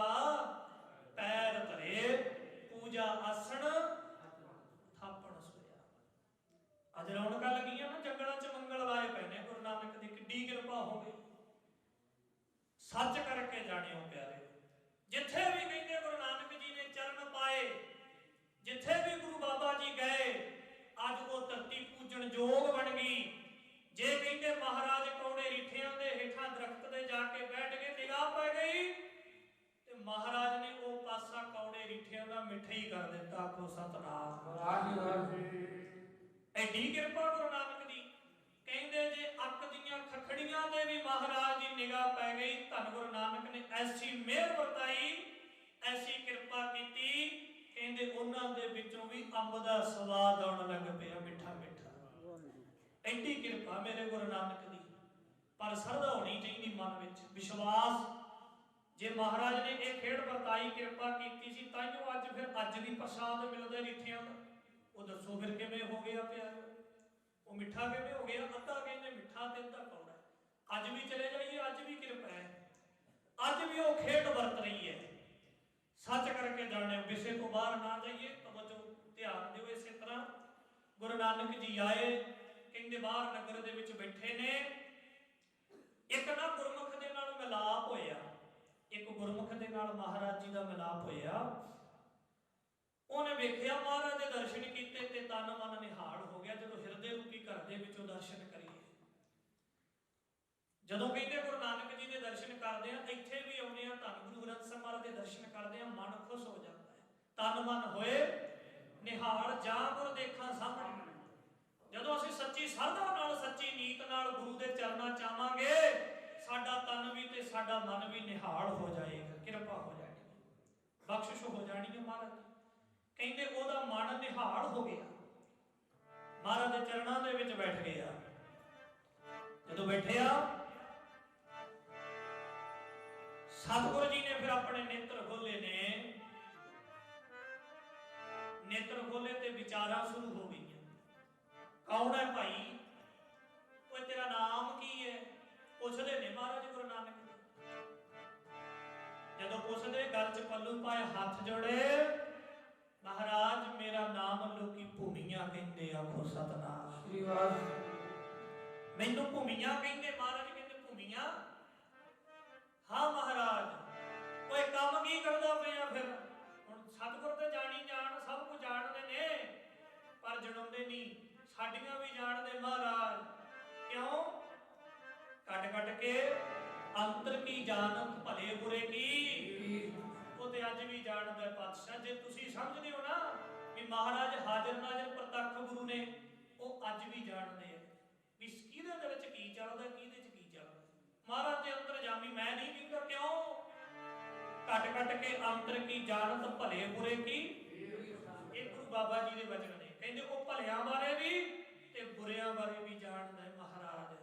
S1: ਪੈਰ ਧਰੇ ਪੂਜਾ ਆਸਣ ਥਾਪਣ ਸੋਇਆ। ਅੱਜ ਰੌਣਕਾਂ ਲੱਗੀਆਂ ਨਾ, ਜੰਗਲਾਂ 'ਚ ਮੰਗਲ ਲਾਏ ਪਏ ਨੇ। ਗੁਰੂ ਨਾਨਕ ਦੀ ਕਿੱਡੀ ਕਿਰਪਾ ਹੋਵੇ। ਸੱਚ ਕਰਕੇ ਜਾਣਿਓ ਪਿਆਰੇ, ਜਿੱਥੇ ਵੀ ਕਹਿੰਦੇ ਗੁਰੂ ਨਾਨਕ ਜੀ ਨੇ ਚਰਨ ਪਾਏ, ਜਿੱਥੇ ਵੀ ਗੁਰੂ ਬਾਬਾ ਜੀ ਗਏ, ਅੱਜ ਉਹ ਧਰਤੀ ਪੂਜਣ ਯੋਗ ਬਣ ਗਈ। ਜੇ ਕਹਿੰਦੇ ਮਹਾਰਾਜ ਕੌੜੇ ਰਿੱਠਿਆਂ ਦੇ ਹੇਠਾਂ ਦਰਖਤ ਦੇ ਜਾ ਕੇ ਬੈਠ ਕੇ ਨਿਗਾਹ ਪੈ ਗਈ ਤੇ ਮਹਾਰਾਜ ਨੇ ਉਹ ਪਾਸਾ ਕੌੜੇ ਰਿੱਠਿਆਂ ਦਾ ਮਿੱਠਾ ਹੀ ਕਰ ਦਿੱਤਾ। ਆਖੋ ਸਤਿਨਾਮ। ਐਡੀ ਕਿਰਪਾ ਗੁਰੂ ਨਾਨਕ ਦੀ। ਕਹਿੰਦੇ ਜੇ ਅੱਕ ਦੀਆਂ ਖਖੜੀਆਂ ਦੇ ਵੀ ਮਹਾਰਾਜ ਦੀ ਨਿਗਾਹ ਪੈ ਗਈ। ਧੰਨ ਗੁਰੂ ਨਾਨਕ ਨੇ ਐਸੀ ਮਿਹਰ ਵਰਤਾਈ, ਐਸੀ ਕਿਰਪਾ ਕੀਤੀ। ਕਹਿੰਦੇ ਉਹਨਾਂ ਦੇ ਵਿੱਚੋਂ ਵੀ ਅੰਬ ਦਾ ਸਵਾਦ ਆਉਣ ਲੱਗ ਪਿਆ, ਮਿੱਠਾ ਮਿੱਠਾ। ਐਡੀ ਕਿਰਪਾ ਮੇਰੇ ਗੁਰੂ ਨਾਨਕ ਦੀ। ਪਰ ਸਰਧਾ ਹੋਣੀ ਚਾਹੀਦੀ ਮਨ ਵਿੱਚ, ਵਿਸ਼ਵਾਸ। ਜੇ ਮਹਾਰਾਜ ਨੇ ਇਹ ਖੇਡ ਵਰਤਾਈ, ਕਿਰਪਾ ਕੀਤੀ ਸੀ, ਤਾਂ ਹੀ ਅੱਜ ਵੀ ਪ੍ਰਸਾਦ ਮਿਲਦਾ ਰਿੱਠਿਆਂ ਦਾ। ਉਹ ਦੱਸੋ ਫਿਰ ਕਿਵੇਂ ਹੋ ਗਿਆ ਪਿਆਰ, ਉਹ ਮਿੱਠਾ ਕਿਵੇਂ ਹੋ ਗਿਆ? ਅੱਧਾ ਕਹਿੰਦੇ ਮਿੱਠਾ ਤੇ ਅੱਧਾ ਕੌੜਾ। ਅੱਜ ਵੀ ਚਲੇ ਜਾਈਏ, ਅੱਜ ਵੀ ਕਿਰਪਾ ਹੈ, ਅੱਜ ਵੀ ਉਹ ਖੇਡ ਵਰਤ ਰਹੀ ਹੈ। ਸੱਚ ਕਰਕੇ ਜਾਣਿਓ, ਵਿਸ਼ੇ ਤੋਂ ਬਾਹਰ ਨਾ ਜਾਈਏ, ਤਵੱਜੋ ਧਿਆਨ ਦਿਓ। ਇਸੇ ਤਰ੍ਹਾਂ ਗੁਰੂ ਨਾਨਕ ਜੀ ਆਏ, ਕਹਿੰਦੇ ਬਾਹਰ ਨਗਰ ਦੇ ਵਿੱਚ ਬੈਠੇ ਨੇ। ਇੱਕ ਨਾ ਗੁਰਮੁਖ ਦੇ ਨਾਲ ਮਿਲਾਪ ਹੋਇਆ, ਇੱਕ ਗੁਰਮੁਖ ਦੇ ਨਾਲ ਮਹਾਰਾਜ ਜੀ ਦਾ ਮਿਲਾਪ ਹੋਇਆ। ਉਹਨੇ ਵੇਖਿਆ, ਮਹਾਰਾਜ ਦੇ ਦਰਸ਼ਨ ਕੀਤੇ ਤੇ ਤਨ ਮਨ ਨਿਹਾਲ ਹੋ ਗਿਆ। ਜਦੋਂ ਹਿਰਦੇ ਰੂਪੀ ਘਰ ਦੇ ਵਿੱਚੋਂ ਦਰਸ਼ਨ ਕਰੀਏ, ਜਦੋਂ ਕਹਿੰਦੇ ਗੁਰੂ ਨਾਨਕ ਜੀ ਦੇ ਦਰਸ਼ਨ ਕਰਦੇ ਆ, ਇੱਥੇ ਵੀ ਆਉਂਦੇ ਆ, ਧੰਨ ਗੁਰੂ ਗ੍ਰੰਥ ਸਾਹਿਬ ਮਹਾਰਾਜ ਦੇ ਦਰਸ਼ਨ ਕਰਦੇ ਆ, ਮਨ ਖੁਸ਼ ਹੋ ਜਾਂਦਾ ਹੈ। ਤਨ ਮਨ ਹੋਏ ਨਿਹਾਲ, ਜਾਂ ਗੁਰ ਦੇਖਾਂ ਸਾਹਮਣੇ। ਜਦੋਂ ਅਸੀਂ ਸੱਚੀ ਸ਼ਰਧਾ ਨਾਲ, ਸੱਚੀ ਨੀਤ ਨਾਲ ਗੁਰੂ ਦੇ ਚਰਨਾਂ ਚ ਆਵਾਂਗੇ, ਸਾਡਾ ਤਨ ਵੀ ਤੇ ਸਾਡਾ ਮਨ ਵੀ ਨਿਹਾਲ ਹੋ ਜਾਏਗਾ। ਕਿਰਪਾ ਹੋ ਜਾਣੀ, ਬਖਸ਼ਿਸ਼ ਹੋ ਜਾਣੀ ਹੈ ਮਹਾਰਾਜ। ਕਹਿੰਦੇ ਉਹਦਾ ਮਨ ਨਿਹਾਲ ਹੋ ਗਿਆ, ਮਹਾਰਾਜ ਦੇ ਚਰਨਾਂ ਦੇ ਵਿੱਚ ਬੈਠ ਗਿਆ। ਜਦੋਂ ਬੈਠਿਆ, ਸਤਿਗੁਰੂ ਜੀ ਨੇ ਫਿਰ ਆਪਣੇ ਨੇਤਰ ਖੋਲੇ ਨੇ। ਨੇਤਰ ਖੋਲੇ ਤੇ ਵਿਚਾਰਾਂ ਸ਼ੁਰੂ ਹੋ ਗਈਆਂ। ਕੌਣ ਹੈ ਭਾਈ? ਓਏ ਤੇਰਾ ਨਾਮ ਕੀ ਹੈ? ਪੁੱਛਦੇ ਨੇ ਮਹਾਰਾਜ ਗੁਰੂ ਨਾਨਕ ਜੀ। ਜਦੋਂ ਪੁੱਛਦੇ, ਗਲ 'ਚ ਪੱਲੂ ਪਾਏ, ਹੱਥ ਜੋੜੇ, ਮਹਾਰਾਜ ਮੇਰਾ ਨਾਮ ਲੋਕੀ ਭੂਮੀਆਂ ਕਹਿੰਦੇ। ਆਖੋ ਸਤਿਨਾਮ। ਮੈਨੂੰ ਭੂਮੀਆਂ ਕਹਿੰਦੇ। ਮਹਾਰਾਜ ਕਹਿੰਦੇ ਭੂਮੀਆਂ? ਹਾਂ ਮਹਾਰਾਜ। ਓਏ ਕੰਮ ਕੀ ਕਰਦਾ ਪਿਆ ਫਿਰ? ਹੁਣ ਸਤਿਗੁਰ ਤੇ ਜਾਣੀ ਜਾਣ, ਸਭ ਕੁਝ ਜਾਣਦੇ ਨੇ, ਪਰ ਜਣਾਉਂਦੇ ਨਹੀਂ। ਸਾਡੀਆਂ ਵੀ ਜਾਣਦੇ ਮਹਾਰਾਜ। ਕਿਉਂ? ਕੱਟ ਕੱਟ ਕੇ ਅੰਤਰ ਕੀ ਜਾਣਤ ਭਲੇ ਬੁਰੇ ਕੀ। ਉਹ ਤੇ ਅੱਜ ਵੀ ਜਾਣਦਾ ਪਾਤਸ਼ਾਹ। ਜੇ ਤੁਸੀਂ ਸਮਝਦੇ ਹੋ ਨਾ ਵੀ ਮਹਾਰਾਜ ਹਾਜ਼ਰ ਨਾਜ਼ਰ ਪ੍ਰਤੱਖ ਗੁਰੂ ਨੇ, ਉਹ ਅੱਜ ਵੀ ਜਾਣਦੇ ਆ ਵੀ ਕਿਹਦੇ ਦੇ ਵਿੱਚ ਕੀ ਚੱਲਦਾ, ਕਿਹਦੇ 'ਚ ਕੀ ਚੱਲਦਾ। ਮਹਾਰਾਜ ਦੇ ਅੰਦਰ ਜਾਮੀ ਮੈਂ ਨਹੀਂ ਕਹਿੰਦਾ। ਕਿਉਂ? ਕੱਟ ਕੱਟ ਕੇ ਅੰਤਰ ਕੀ ਜਾਣਤ ਭਲੇ ਬੁਰੇ ਕੀ। ਇਹ ਗੁਰੂ ਬਾਬਾ ਜੀ ਦੇ ਵਚਨ ਨੇ। ਕਹਿੰਦੇ ਉਹ ਭਲਿਆਂ ਬਾਰੇ ਵੀ ਤੇ ਬੁਰਿਆਂ ਬਾਰੇ ਵੀ ਜਾਣਦਾ ਹੈ ਮਹਾਰਾਜ।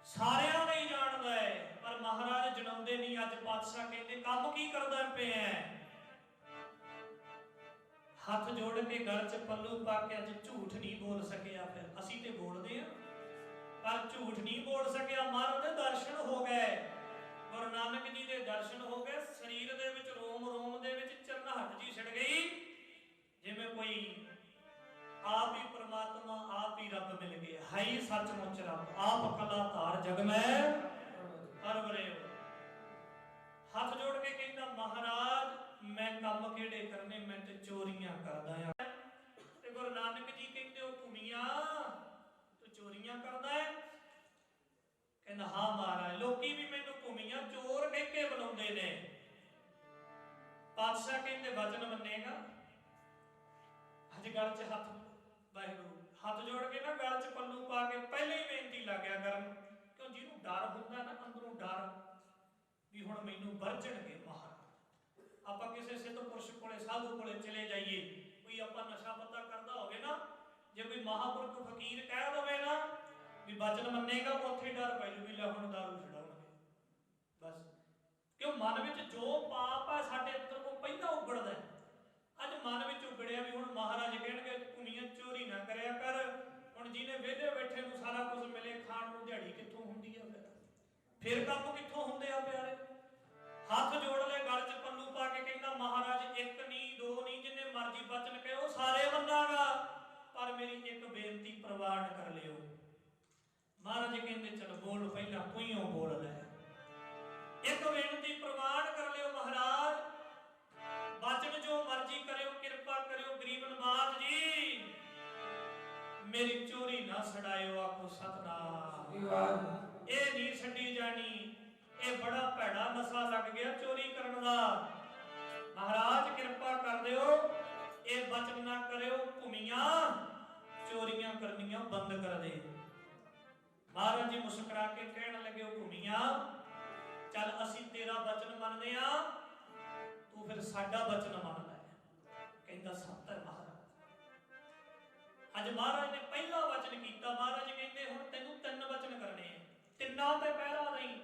S1: ਸਾਰਿਆਂ ਲਈ ਜਾਣਦਾ ਹੈ, ਪਰ ਮਹਾਰਾਜ ਜਣਾਉਂਦੇ ਨਹੀਂ। ਅੱਜ ਪਾਤਸ਼ਾਹ ਕਹਿੰਦੇ ਕੰਮ ਕੀ ਕਰਦਾ ਪਿਆ? ਹੱਥ ਜੋੜ ਕੇ ਗਲ 'ਚ ਪੱਲੂ ਪਾ ਕੇ ਅੱਜ ਝੂਠ ਨਹੀਂ ਬੋਲ ਸਕਿਆ। ਫਿਰ ਅਸੀਂ ਤੇ ਬੋਲਦੇ ਆ ਪਰ ਝੂਠ ਨਹੀਂ ਬੋਲ ਸਕਿਆ। ਮਹਾਰਾਜ ਦੇ ਦਰਸ਼ਨ ਹੋ ਗਏ, ਗੁਰੂ ਨਾਨਕ ਜੀ ਦੇ ਦਰਸ਼ਨ ਹੋ ਗਏ। ਸਰੀਰ ਦੇ ਵਿੱਚ ਰੋਮ ਰੋਮ ਦੇ ਵਿੱਚ ਚਰਨਾਹਟ ਜੀ ਛਿੜ ਗਈ, ਜਿਵੇਂ ਕੋਈ ਆਪ ਹੀ ਪ੍ਰਮਾਤਮਾ ਆਪ ਹੀ ਰੱਬ ਮਿਲ ਗਏ। ਹੈ ਹੀ ਸੱਚਮੁੱਚ ਰੱਬ ਆਪ ਕਲਾਕਾਰ ਜਗ ਮੈਂ ਪਰਵਰੇ। ਹੱਥ ਜੋੜ ਕੇ ਕਹਿੰਦਾ ਮਹਾਰਾਜ ਮੈਂ ਕੰਮ ਕਿਹੜੇ ਕਰਨੇ, ਮੈਂ ਤੇ ਚੋਰੀਆਂ ਕਰਦਾ ਆ। ਤੇ ਗੁਰੂ ਨਾਨਕ ਜੀ ਕਹਿੰਦੇ ਉਹ ਭੂਮੀਆਂ ਤੂੰ ਚੋਰੀਆਂ ਕਰਦਾ ਹੈ? ਕਹਿੰਦਾ ਹਾਂ ਮਹਾਰਾਜ, ਲੋਕੀ ਵੀ ਮੈਨੂੰ ਭੂਮੀਆਂ ਚੋਰ ਕਹਿ ਕੇ ਬੁਲਾਉਂਦੇ ਨੇ। ਪਾਤਸ਼ਾਹ ਕਹਿੰਦੇ ਵਚਨ ਮੰਨੇਗਾ? ਅੱਜ ਗੱਲ 'ਚ ਹੱਥ ਵਾਹਿਗੁਰੂ ਹੱਥ ਜੋੜ ਕੇ ਨਾ ਗਲ 'ਚ ਪੱਲੂ ਪਾ ਕੇ ਪਹਿਲੇ ਹੀ ਬੇਨਤੀ ਲੱਗ ਗਿਆ ਕਰਨ। ਕਿਉਂ ਜਿਹਨੂੰ ਡਰ ਹੁੰਦਾ ਨਾ ਅੰਦਰੋਂ ਡਰ ਵੀ ਹੁਣ ਮੈਨੂੰ ਵਰਜਣਗੇ ਮਹਾਰਾਜ। ਆਪਾਂ ਕਿਸੇ ਸਿੱਧ ਪੁਰਸ਼ ਕੋਲੇ ਸਾਧੂ ਕੋਲੇ ਚਲੇ ਜਾਈਏ, ਕੋਈ ਆਪਾਂ ਨਸ਼ਾ ਪਤਾ ਕਰਦਾ ਹੋਵੇ ਨਾ, ਜੇ ਕੋਈ ਮਹਾਪੁਰਖ ਫਕੀਰ ਕਹਿ ਦਵੇ ਨਾ ਵੀ ਵਚਨ ਮੰਨੇਗਾ, ਉੱਥੇ ਡਰ ਪੈ ਜੂ ਵੀ ਲੈ ਹੁਣ ਦਾਰੂ ਛਡਾਉਣਗੇ ਬਸ। ਕਿਉਂ ਮਨ ਵਿੱਚ ਜੋ ਪਾਪ ਆ ਸਾਡੇ ਅੰਦਰ ਉਹ ਪਹਿਲਾਂ ਉਗੜਦਾ। ਅੱਜ ਮਨ ਵਿੱਚ ਉਗੜਿਆ ਵੀ ਹੁਣ ਮਹਾਰਾਜ ਕਹਿਣਗੇ ਭੂਮੀਆਂ ਚੋਰੀ ਨਾ ਕਰਿਆ ਕਰ। ਹੁਣ ਜਿਹਨੇ ਵਿਹਲੇ ਬੈਠੇ ਨੂੰ ਸਾਰਾ ਕੁਝ ਮਿਲੇ ਖਾਣ ਨੂੰ, ਦਿਹਾੜੀ ਕਿੱਥੋਂ ਹੁੰਦੀ ਆ? ਫਿਰ ਕੰਮ ਕਿੱਥੋਂ ਹੁੰਦੇ ਆ ਪਿਆਰੇ? ਹੱਥ ਜੋੜ ਲੈ ਗਲ 'ਚ ਪੱਲੂ ਪਾ ਕੇ ਕਹਿੰਦਾ ਮਹਾਰਾਜ ਇੱਕ ਨਹੀਂ ਦੋ ਨਹੀਂ, ਜਿੰਨੇ ਮਰਜ਼ੀ ਬਚਨ ਕਹੋ ਸਾਰੇ ਮੰਨਾਂਗਾ, ਪਰ ਮੇਰੀ ਇੱਕ ਬੇਨਤੀ ਪ੍ਰਵਾਨ ਕਰ ਲਿਓ। ਮਹਾਰਾਜ ਕਹਿੰਦੇ ਚਲ ਬੋਲ, ਪਹਿਲਾਂ ਤੂੰ ਹੀ ਬੋਲ ਲੈ। ਇੱਕ ਬੇਨਤੀ ਪ੍ਰਵਾਨ ਕਰ ਲਿਓ ਮਹਾਰਾਜ, ਬਚਨ ਜੋ ਮਰਜ਼ੀ ਕਰਿਓ, ਕਿਰਪਾ ਕਰਿਓ ਗਰੀਬ ਨਵਾਜ ਜੀ, ਮੇਰੀ ਚੋਰੀ ਨਾ ਛਡਾਇਓ। ਆਖੋ ਸਤਨਾਮ। ਇਹ ਨਹੀਂ ਛੱਡੀ ਜਾਣੀ, ਇਹ ਬੜਾ ਭੈੜਾ ਨਸ਼ਾ ਲੱਗ ਗਿਆ ਚੋਰੀ ਕਰਨ ਦਾ। ਮਹਾਰਾਜ ਕਿਰਪਾ ਕਰ ਦਿਓ, ਇਹ ਬਚਨ ਨਾ ਕਰਿਓ, ਭੂਮੀਆਂ ਚੋਰੀਆਂ ਕਰਨੀਆਂ ਬੰਦ ਕਰ ਦੇ। ਮਹਾਰਾਜ ਜੀ ਮੁਸਕਰਾ ਕੇ ਕਹਿਣ ਲੱਗੇ ਭੂਮੀਆਂ ਚੱਲ ਅਸੀਂ ਤੇਰਾ ਬਚਨ ਮੰਨਦੇ ਆ, ਤੂੰ ਫਿਰ ਸਾਡਾ ਬਚਨ ਮੰਨ ਲੈ। ਕਹਿੰਦਾ ਸੱਤ ਹੈ ਮਹਾਰਾਜ। ਅੱਜ ਮਹਾਰਾਜ ਨੇ ਪਹਿਲਾ ਵਚਨ ਕੀਤਾ। ਮਹਾਰਾਜ ਕਹਿੰਦੇ ਹੁਣ ਤੈਨੂੰ ਤਿੰਨ ਵਚਨ ਕਰਨੇ ਆ, ਤਿੰਨਾਂ ਤੇ ਪਹਿਰਾ ਨਹੀਂ।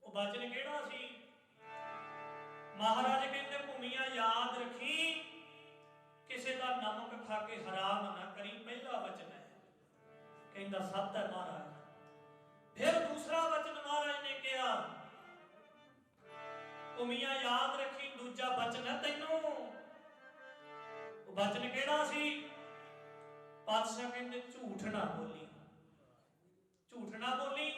S1: ਉਹ ਵਚਨ ਕਿਹੜਾ ਸੀ? ਮਹਾਰਾਜ ਕਹਿੰਦੇ ਭੂਮੀਆਂ ਯਾਦ ਰੱਖੀ, ਕਿਸੇ ਦਾ ਨਮਕ ਖਾ ਕੇ ਹਰਾਮ ਨਾ ਕਰੀ, ਪਹਿਲਾ ਵਚਨ ਹੈ। ਕਹਿੰਦਾ ਸੱਤ ਹੈ ਮਹਾਰਾਜ। ਫਿਰ ਦੂਸਰਾ ਵਚਨ ਮਹਾਰਾਜ ਨੇ ਕਿਹਾ ਭੂਮੀਆਂ ਯਾਦ ਰੱਖੀ, ਦੂਜਾ ਵਚਨ ਹੈ ਤੈਨੂੰ। ਉਹ ਵਚਨ ਕਿਹੜਾ ਸੀ? ਪਾਤਸ਼ਾਹ ਕਹਿੰਦੇ ਝੂਠ ਨਾ ਬੋਲੀ, ਝੂਠ ਨਾ ਬੋਲੀ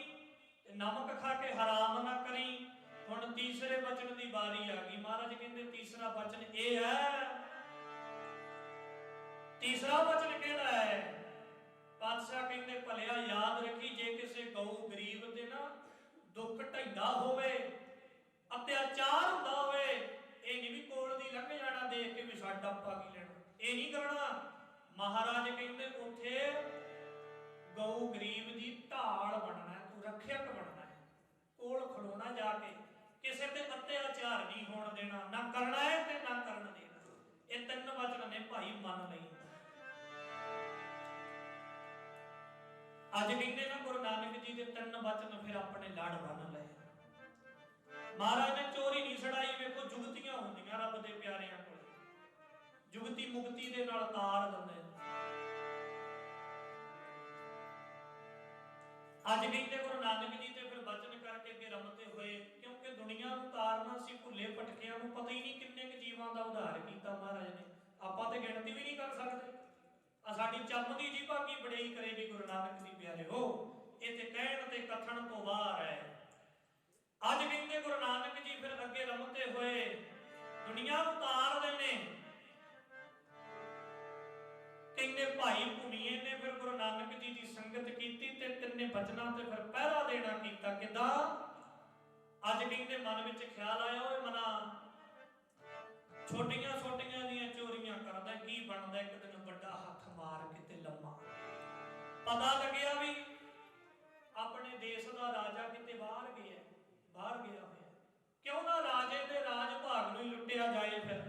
S1: ਤੇ ਨਮਕ ਖਾ ਕੇ ਹਰਾਮ ਨਾ ਕਰੀ। ਹੁਣ ਤੀਸਰੇ ਵਚਨ ਦੀ ਵਾਰੀ ਆ ਗਈ। ਮਹਾਰਾਜ ਕਹਿੰਦੇ ਤੀਸਰਾ ਵਚਨ ਇਹ ਹੈ। ਤੀਸਰਾ ਵਚਨ ਕਿਹੜਾ ਹੈ? ਪਾਤਸ਼ਾਹ ਕਹਿੰਦੇ ਭਲਿਆ ਯਾਦ ਰੱਖੀ, ਜੇ ਕਿਸੇ ਗਊ ਗਰੀਬ ਤੇ ਨਾ ਦੁੱਖ ਢੈਂਦਾ ਹੋਵੇ, ਅਤਿਆਚਾਰ ਹੁੰਦਾ ਹੋਵੇ, ਇਹ ਨਹੀਂ ਵੀ ਕੋਲ ਦੀ ਲੰਘ ਜਾਣਾ ਦੇਖ ਕੇ ਵੀ ਸਾਡਾ ਪਾ ਕੀ ਲੈਣਾ, ਇਹ ਨਹੀਂ ਕਰਨਾ। ਮਹਾਰਾਜ ਕਹਿੰਦੇ ਉੱਥੇ ਗਊ ਗਰੀਬ ਦੀ ਢਾਲ ਬਣਨਾ, ਤੂੰ ਰੱਖਿਅਕ ਬਣਨਾ ਹੈ, ਕੋਲ ਖਲੋਣਾ ਜਾ ਕੇ, ਕਿਸੇ ਤੇ ਅਤਿਆਚਾਰ ਨਹੀਂ ਹੋਣ ਦੇਣਾ, ਨਾ ਕਰਨਾ ਹੈ ਤੇ ਨਾ ਕਰਨ ਦੇਣਾ। ਇਹ ਤਿੰਨ ਵਚਨ ਨੇ ਭਾਈ ਮੰਨ ਲਈ। ਅੱਜ ਕਹਿੰਦੇ ਨਾ ਗੁਰੂ ਨਾਨਕ ਜੀ ਦੇ ਤਿੰਨ ਵਚਨ ਫਿਰ ਆਪਣੇ ਲੜ ਬੰਨ ਲਏ। ਮਹਾਰਾਜ ਨੇ ਚੋਰੀ ਨਹੀਂ ਛਡਾਈ। ਵੇਖੋ ਜੁਗਤੀਆਂ ਹੁੰਦੀਆਂ ਰੱਬ ਦੇ ਪਿਆਰਿਆਂ ਕੋਲ, ਜੁਗਤੀ ਮੁਕਤੀ ਦੇ ਨਾਲ ਤਾਰ ਦਿੰਦੇ। ਅੱਜ ਕਹਿੰਦੇ ਗੁਰੂ ਨਾਨਕ ਜੀ ਤੇ ਫਿਰ ਵਚਨ ਕਰਕੇ ਅੱਗੇ ਰਮਤੇ ਹੋਏ, ਕਿਉਂਕਿ ਦੁਨੀਆ ਨੂੰ ਤਾਰਨਾ ਸੀ, ਭੁੱਲੇ ਭਟਕਿਆਂ ਨੂੰ ਪਤਾ ਹੀ ਨਹੀਂ ਕਿੰਨੇ ਕੁ ਜੀਵਾਂ ਦਾ ਉਧਾਰ ਕੀਤਾ ਮਹਾਰਾਜ ਨੇ। ਆਪਾਂ ਤੇ ਗਿਣਤੀ ਵੀ ਨਹੀਂ ਕਰ ਸਕਦੇ। ਆ ਸਾਡੀ ਚੰਮਦੀ ਜੀ ਭਾਗੀ ਬੜਾਈ ਕਰੇਗੀ ਗੁਰੂ ਨਾਨਕ ਦੀ ਪਿਆਰਿਓ, ਇਹ ਤੇ ਕਹਿਣ ਤੇ ਕਥਨ ਤੋਂ ਬਾਹਰ ਹੈ। ਅੱਜ ਕਹਿੰਦੇ ਗੁਰੂ ਨਾਨਕ ਜੀ ਫਿਰ ਅੱਗੇ ਰਮਤੇ ਹੋਏ, ਦੁਨੀਆ ਨੂੰ ਤਾਰਦੇ ਨੇ। ਕਹਿੰਦੇ ਭਾਈ ਭੂਮੀਏ ਨੇ ਫਿਰ ਗੁਰੂ ਨਾਨਕ ਜੀ ਦੀ ਸੰਗਤ ਕੀਤੀ ਤੇ ਤਿੰਨੇ ਬਚਨਾਂ ਤੇ ਫਿਰ ਪਹਿਰਾ ਦੇਣਾ ਕੀਤਾ। ਕਿੱਦਾਂ? ਅੱਜ ਕਹਿੰਦੇ ਮਨ ਵਿੱਚ ਖਿਆਲ ਆਇਆ, ਓਏ ਮਨਾ ਛੋਟੀਆਂ ਛੋਟੀਆਂ ਦੀਆਂ ਚੋਰੀਆਂ ਕਰਦਾ, ਕੀ ਬਣਦਾ ਇੱਕ ਦਿਨ ਵੱਡਾ ਹੱਥ ਮਾਰ ਕੇ ਤੇ ਲੰਮਾ। ਪਤਾ ਲੱਗਿਆ ਵੀ ਆਪਣੇ ਦੇਸ਼ ਦਾ ਰਾਜਾ ਕਿਤੇ ਬਾਹਰ ਗਿਆ, ਬਾਹਰ ਗਿਆ ਹੋਇਆ। ਕਿਉਂ ਨਾ ਰਾਜੇ ਦੇ ਰਾਜ ਭਾਗ ਨੂੰ ਹੀ ਲੁੱਟਿਆ ਜਾਏ। ਫਿਰ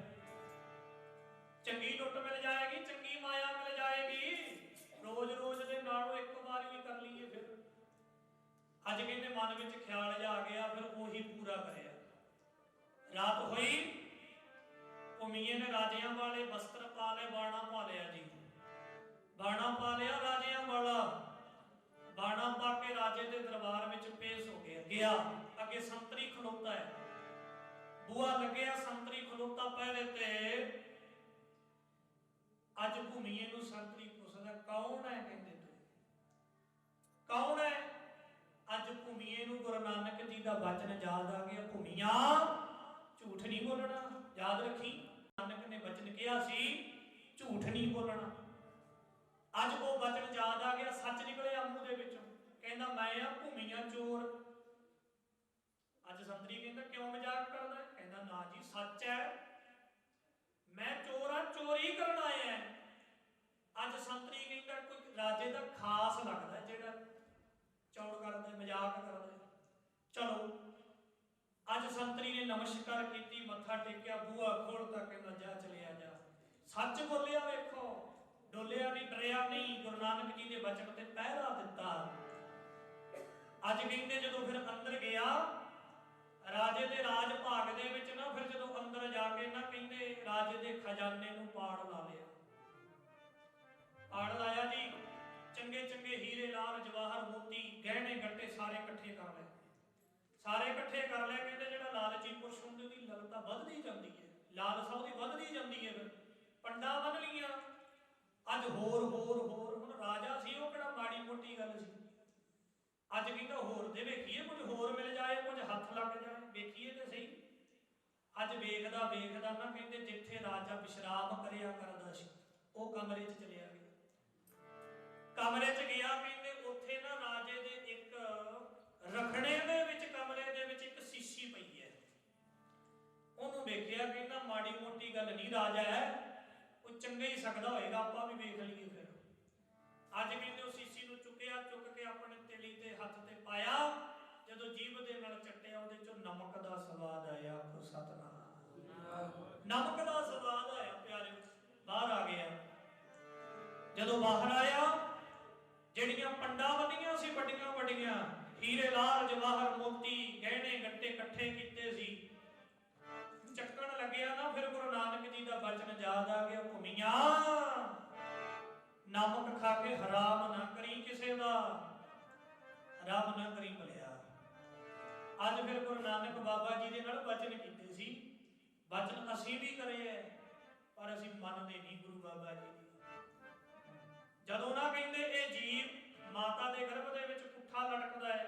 S1: ਚੰਗੀ ਲੁੱਟ ਮਿਲ ਜਾਏਗੀ, ਚੰਗੀ ਮਾਇਆ ਮਿਲ ਜਾਏਗੀ। ਰੋਜ਼ ਰੋਜ਼ ਦੇ ਨਾਲੋਂ ਇੱਕ ਵਾਰ ਵੀ ਕਰ ਲਈਏ। ਫਿਰ ਅੱਜ ਕਹਿੰਦੇ ਮਨ ਵਿੱਚ ਖਿਆਲ ਜਾ ਆ ਗਿਆ, ਫਿਰ ਉਹੀ ਪੂਰਾ ਕਰਿਆ। ਰਾਤ ਹੋਈ, ਭੂਮੀਏ ਨੇ ਰਾਜਿਆਂ ਵਾਲੇ ਵਸਤਰ ਪਾ ਲਏ, ਬਾਣਾ ਪਾ ਲਿਆ ਜੀ, ਬਾਣਾ ਪਾ ਲਿਆ ਰਾਜਿਆਂ ਵਾਲਾ। ਬਾਣਾ ਪਾ ਕੇ ਰਾਜੇ ਦੇ ਦਰਬਾਰ ਵਿੱਚ ਪੇਸ਼ ਹੋ ਗਿਆ। ਅੱਗੇ ਸੰਤਰੀ ਖਲੋਤਾ ਹੈ, ਬੂਆ ਲੱਗਿਆ, ਸੰਤਰੀ ਖਲੋਤਾ ਪਹਿਰੇ ਤੇ। ਅੱਜ ਭੂਮੀਏ ਨੂੰ ਸੰਤਰੀ ਪੁੱਛਦਾ ਕੌਣ ਹੈ? ਕਹਿੰਦੇ ਤੂੰ ਕੌਣ ਹੈ? ਅੱਜ ਭੂਮੀਏ ਨੂੰ ਗੁਰੂ ਨਾਨਕ ਜੀ ਦਾ ਬਚਨ ਯਾਦ ਆ ਗਿਆ, ਭੂਮੀਆ ਝੂਠ ਨਹੀਂ ਬੋਲਣਾ, ਯਾਦ ਰੱਖੀ। ਨਾਨਕ ਨੇ ਬਚਨ ਕਿਹਾ ਸੀ ਝੂਠ ਨਹੀਂ ਬੋਲਣਾ। ਅੱਜ ਉਹ ਬਚਨ ਯਾਦ ਆ ਗਿਆ, ਸੱਚ ਨਿਕਲਿਆ ਮੂੰਹ ਦੇ ਵਿੱਚੋਂ। ਕਹਿੰਦਾ ਮੈਂ ਆ ਭੂਮੀਆ ਚੋਰ। ਅੱਜ ਸੰਤਰੀ ਕਹਿੰਦਾ ਕਿਉਂ ਮਜ਼ਾਕ ਕਰਦਾ? ਕਹਿੰਦਾ ਨਾ ਜੀ ਸੱਚ ਹੈ, ਮੈਂ ਚੋਰ ਆ, ਚੋਰੀ ਕਰਨ ਆਇਆ। ਅੱਜ ਸੰਤਰੀ ਕਹਿੰਦਾ ਕੋਈ ਰਾਜੇ ਦਾ ਖਾਸ ਲੱਗਦਾ ਜਿਹੜਾ ਚੌੜ ਕਰਦਾ, ਮਜ਼ਾਕ ਕਰਦਾ। ਚਲੋ ਅੱਜ ਸੰਤਰੀ ਨੇ ਨਮਸਕਾਰ ਕੀਤੀ, ਮੱਥਾ ਟੇਕਿਆ, ਬੂਹਾ ਖੋਲ੍ਹਤਾ, ਕਹਿੰਦਾ ਜਾ ਚਲਿਆ ਜਾ। ਸੱਚ ਬੋਲਿਆ, ਵੇਖੋ ਡੋਲਿਆ ਨਹੀਂ, ਡਰਿਆ ਨਹੀਂ, ਗੁਰੂ ਨਾਨਕ ਜੀ ਦੇ ਬਚਨ ਤੇ ਪਹਿਰਾ ਦਿੱਤਾ। ਅੱਜ ਕਹਿੰਦੇ ਜਦੋਂ ਫਿਰ ਅੰਦਰ ਗਿਆ ਰਾਜੇ ਦੇ ਰਾਜ ਭਾਗ ਦੇ ਵਿੱਚ ਨਾ, ਫਿਰ ਜਦੋਂ ਅੰਦਰ ਜਾ ਕੇ ਨਾ ਕਹਿੰਦੇ ਰਾਜੇ ਦੇ ਖਜ਼ਾਨੇ ਨੂੰ ਪਾੜ ਲਾ ਲਿਆ। ਪਾੜ ਲਾਇਆ ਜੀ, ਚੰਗੇ ਚੰਗੇ ਹੀਰੇ ਲਾਲ ਜਵਾਹਰ ਮੋਤੀ ਗਹਿਣੇ ਗੱਟੇ ਸਾਰੇ ਇਕੱਠੇ ਕਰ ਲਏ, ਸਾਰੇ ਇਕੱਠੇ ਕਰ ਲਏ। ਕਹਿੰਦੇ ਜਿਹੜਾ ਲਾਲਚੀ ਪੁਰਸ਼ ਹੁੰਦੇ ਦੀ ਲਗਤਾ ਵੱਧਦੀ ਜਾਂਦੀ ਹੈ, ਲਾਲਸਾ ਉਹਦੀ ਵੱਧਦੀ ਜਾਂਦੀ ਹੈ। ਫਿਰ ਪੰਡਾ ਬੰਨ ਲਈਆਂ। ਅੱਜ ਹੋਰ ਹੋਰ ਹੋਰ, ਹੁਣ ਰਾਜਾ ਸੀ ਉਹ ਕਿਹੜਾ ਮਾੜੀ ਮੋਟੀ ਗੱਲ ਸੀ। ਅੱਜ ਕਹਿੰਦਾ ਹੋਰ ਦੇ ਵੇਖੀਏ, ਕੁਝ ਹੋਰ ਮਿਲ ਜਾਏ, ਕੁਝ ਹੱਥ ਲੱਗ ਜਾਏ, ਵੇਖੀਏ ਤੇ ਸਹੀ। ਅੱਜ ਵੇਖਦਾ ਵੇਖਦਾ ਨਾ ਕਹਿੰਦੇ ਜਿੱਥੇ ਰਾਜਾ ਵਿਸ਼ਰਾਮ ਕਰਿਆ ਕਰਦਾ ਸੀ ਉਹ ਕਮਰੇ 'ਚ ਚਲਿਆ ਗਿਆ। ਕਮਰੇ 'ਚ ਗਿਆ, ਕਹਿੰਦੇ ਉੱਥੇ ਨਾ ਰਾਜੇ ਦੇ ਇੱਕ ਰਖੜੇ ਦੇ ਵਿੱਚ, ਕਮਰੇ ਦੇ ਵਿੱਚ ਇੱਕ ਸ਼ੀਸ਼ੀ ਪਈ ਹੈ। ਉਹਨੂੰ ਵੇਖਿਆ, ਕਹਿੰਦਾ ਮਾੜੀ ਮੋਟੀ ਗੱਲ ਨਹੀਂ, ਰਾਜਾ ਹੈ, ਉਹ ਚੰਗਾ ਹੀ ਸਕਦਾ ਹੋਏਗਾ, ਆਪਾਂ ਵੀ ਵੇਖ ਲਈਏ। ਫਿਰ ਅੱਜ ਕਹਿੰਦੇ ਉਹ ਸ਼ੀਸ਼ੀ ਨੂੰ ਚੁੱਕਿਆ, ਚੁੱਕ ਕੇ ਆਪਣੇ ਤੇਲੀ ਤੇ ਹੱਥ ਤੇ ਪਾਇਆ। ਜਦੋਂ ਜੀਭ ਦੇ ਨਾਲ ਚੱਟਿਆ, ਉਹਦੇ ਚੋਂ ਨਮਕ ਦਾ ਸਵਾਦ ਆਇਆ। ਆਖੋ ਸਤਿਨਾਮ। ਨਮਕ ਦਾ ਸਵਾਦ ਆਇਆ ਪਿਆਰੇ, ਬਾਹਰ ਆ ਗਿਆ। ਜਦੋਂ ਬਾਹਰ ਆਇਆ, ਜਿਹੜੀਆਂ ਪੰਡਾਂ ਬੰਨੀਆਂ ਸੀ ਵੱਡੀਆਂ ਵੱਡੀਆਂ, ਹੀਰੇ ਲਾਲ ਜਵਾਹਰ ਮੋਤੀ ਗਹਿਣੇ ਗੱਟੇ ਇਕੱਠੇ ਕੀਤੇ ਸੀ, ਚੱਕਣ ਲੱਗਿਆ ਨਾ। ਫਿਰ ਗੁਰੂ ਨਾਨਕ ਜੀ ਦਾ ਬਚਨ ਯਾਦ ਆ ਗਿਆ, ਭੂਮੀਆ ਨਮਕ ਖਾ ਕੇ ਹਰਾਮ ਨਾ ਕਰੀ, ਕਿਸੇ ਦਾ ਹਰਾਮ ਨਾ ਕਰੀ ਭਲਿਆ। ਅੱਜ ਫਿਰ ਗੁਰੂ ਨਾਨਕ ਬਾਬਾ ਜੀ ਦੇ ਨਾਲ ਬਚਨ ਕੀਤੇ ਸੀ, ਬਚਨ ਅਸੀਂ ਵੀ ਕਰੇ ਹੈ, ਪਰ ਅਸੀਂ ਮੰਨਦੇ ਨਹੀਂ ਗੁਰੂ ਬਾਬਾ ਜੀ ਦੀ। ਜਦੋਂ ਨਾ ਕਹਿੰਦੇ ਇਹ ਜੀਵ ਮਾਤਾ ਦੇ ਗਰਭ ਦੇ ਵਿੱਚ ਪੁੱਠਾ ਲਟਕਦਾ ਹੈ,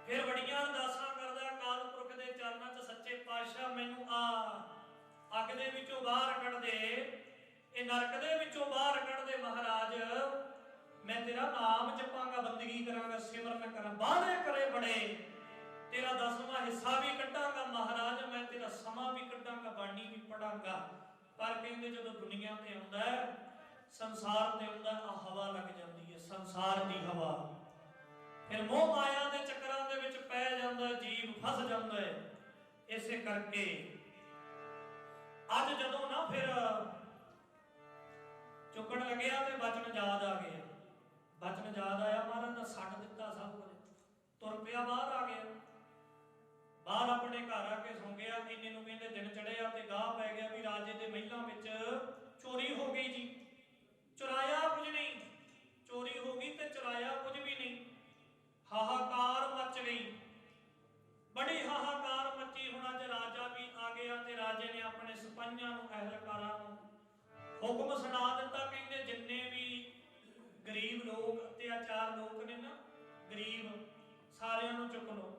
S1: ਫਿਰ ਬੜੀਆਂ ਅਰਦਾਸਾਂ ਕਰਦਾ ਅਕਾਲ ਪੁਰਖ ਦੇ ਚਰਨਾਂ 'ਚ, ਸੱਚੇ ਪਾਤਸ਼ਾਹ ਮੈਨੂੰ ਅੱਗ ਦੇ ਵਿੱਚੋਂ ਬਾਹਰ ਕੱਢ ਦੇ, ਇਹ ਨਰਕ ਦੇ ਵਿੱਚੋਂ ਬਾਹਰ ਕੱਢ ਦੇ ਮਹਾਰਾਜ। ਮੈਂ ਤੇਰਾ ਨਾਮ ਜਪਾਂਗਾ, ਬੰਦਗੀ ਕਰਾਂਗਾ, ਸਿਮਰਨ ਕਰਾਂ, ਵਾਅਦੇ ਕਰੇ ਬੜੇ, ਤੇਰਾ 10ਵਾਂ ਹਿੱਸਾ ਵੀ ਕੱਢਾਂਗਾ ਮਹਾਰਾਜ, ਮੈਂ ਤੇਰਾ ਸਮਾਂ ਵੀ ਕੱਢਾਂਗਾ, ਬਾਣੀ ਵੀ ਪੜਾਂਗਾ। ਪਰ ਕਹਿੰਦੇ ਜਦੋਂ ਦੁਨੀਆ ਤੇ ਆਉਂਦਾ, ਸੰਸਾਰ ਤੇ ਆਉਂਦਾ, ਆ ਹਵਾ ਲੱਗ ਜਾਂਦੀ ਹੈ, ਸੰਸਾਰ ਦੀ ਹਵਾ। ਫਿਰ ਮੋਹ ਮਾਇਆ ਦੇ ਚੱਕਰਾਂ ਦੇ ਵਿੱਚ ਪੈ ਜਾਂਦਾ, ਜੀਵ ਫਸ ਜਾਂਦਾ ਹੈ। ਇਸੇ ਕਰਕੇ ਅੱਜ ਜਦੋਂ ਨਾ ਫਿਰ ਚੁੱਕਣ ਲੱਗਿਆ ਤੇ ਬਚਨ ਯਾਦ ਆ ਗਿਆ। ਬਚਨ ਯਾਦ ਆਇਆ, ਮਹਾਰਾਜ ਦਾ ਛੱਡ ਦਿੱਤਾ ਸਭ ਕੁਝ, ਤੁਰ ਪਿਆ, ਬਾਹਰ ਆ ਗਿਆ। ਬਾਹਰ ਆਪਣੇ ਘਰ ਆ ਕੇ ਸੌਂ ਗਿਆ। ਇੰਨੇ ਨੂੰ ਕਹਿੰਦੇ ਦਿਨ ਚੜਿਆ ਤੇ ਗਾਹ ਪੈ ਗਿਆ ਵੀ ਰਾਜੇ ਦੇ ਮਹਿਲਾਂ ਵਿੱਚ ਚੋਰੀ ਹੋ ਗਈ ਜੀ। ਚੁਰਾਇਆ ਕੁਝ ਨਹੀਂ, ਚੋਰੀ ਹੋ ਗਈ ਤੇ ਚੁਰਾਇਆ ਕੁਝ ਵੀ ਨਹੀਂ। ਹਾਹਾਕਾਰ ਮਚ ਗਈ, ਬੜੀ ਹਾਹਾਕਾਰ ਮੱਚੀ। ਹੁਣ ਅੱਜ ਰਾਜਾ ਵੀ ਆ ਗਿਆ ਤੇ ਰਾਜੇ ਨੇ ਆਪਣੇ ਸਿਪਾਹੀਆਂ ਨੂੰ, ਅਹਿਲਕਾਰਾਂ ਨੂੰ ਹੁਕਮ ਸੁਣਾ ਦਿੱਤਾ। ਕਹਿੰਦੇ ਜਿੰਨੇ ਵੀ ਗਰੀਬ ਲੋਕ, ਅਤਿਆਚਾਰ ਲੋਕ ਨੇ ਨਾ, ਗਰੀਬ, ਸਾਰਿਆਂ ਨੂੰ ਚੁੱਕ ਲਓ।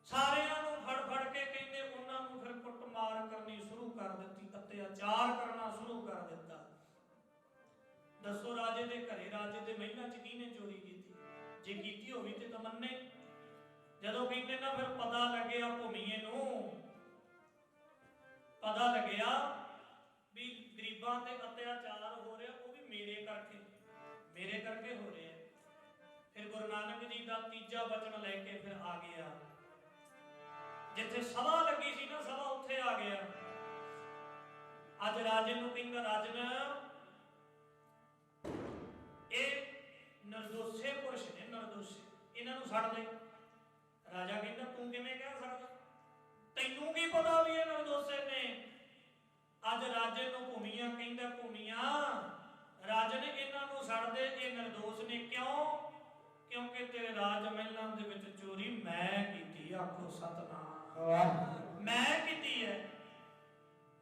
S1: ਸਾਰਿਆਂ ਨੂੰ ਫੜ ਫੜ ਕੇ ਕਹਿੰਦੇ ਉਹਨਾਂ ਨੂੰ ਫਿਰ ਕੁੱਟਮਾਰ ਕਰਨੀ ਸ਼ੁਰੂ ਕਰ ਦਿੱਤੀ, ਅਤਿਆਚਾਰ ਕਰਨਾ ਸ਼ੁਰੂ ਕਰ ਦਿੱਤਾ। ਦੱਸੋ ਰਾਜੇ ਦੇ ਘਰੇ, ਰਾਜੇ ਦੇ ਮਹਿਲਾਂ 'ਚ ਕਿਹਨੇ ਚੋਰੀ ਕੀਤੀ? ਜੇ ਕੀਤੀ ਹੋਵੇ ਤੇ ਤਾਂ ਮੰਨੇ। ਜਦੋਂ ਕਹਿੰਦੇ ਨਾ ਫਿਰ ਪਤਾ ਲੱਗਿਆ ਭੂਮੀਏ ਨੂੰ, ਪਤਾ ਲੱਗਿਆ ਵੀ ਗਰੀਬਾਂ ਤੇ ਅਤਿਆਚਾਰ ਹੋ ਰਿਹਾ, ਉਹ ਵੀ ਮੇਰੇ ਕਰਕੇ ਹੋ ਰਿਹਾ। ਫਿਰ ਗੁਰੂ ਨਾਨਕ ਜੀ ਦਾ ਤੀਜਾ ਬਚਨ ਲੈ ਕੇ ਫਿਰ ਆ ਗਿਆ। ਜਿੱਥੇ ਸਭਾ ਲੱਗੀ ਸੀ ਨਾ, ਸਭਾ ਉੱਥੇ ਆ ਗਿਆ। ਅੱਜ ਰਾਜੇ ਨੂੰ ਕਹਿੰਦਾ, ਰਾਜਨ ਇਹ ਨਿਰਦੋਸ਼ੇ ਪੁਰਸ਼ ਨੇ, ਨਿਰਦੋਸ਼ੇ, ਇਹਨਾਂ ਨੂੰ ਛੱਡ ਦੇ। ਰਾਜਾ ਕਹਿੰਦਾ ਤੂੰ ਕਿਵੇਂ ਕਹਿ ਸਕਦਾ? ਤੈਨੂੰ ਕੀ ਪਤਾ ਵੀ ਇਹ ਨਿਰਦੋਸ਼ੇ ਨੇ? ਕਹਿੰਦਾ ਭੂਮੀਆਂ ਰਾਜਨ ਇਹਨਾਂ ਨੂੰ ਛੱਡ ਦੇ, ਇਹ ਨਿਰਦੋਸ਼ ਨੇ। ਕਿਉਂ? ਕਿਉਂਕਿ ਤੇਰੇ ਰਾਜ ਮਹਿਲਾਂ ਦੇ ਵਿੱਚ ਚੋਰੀ ਮੈਂ ਕੀਤੀ। ਆਖੋ ਸਤਨਾਮ। ਮੈਂ ਕੀਤੀ ਹੈ।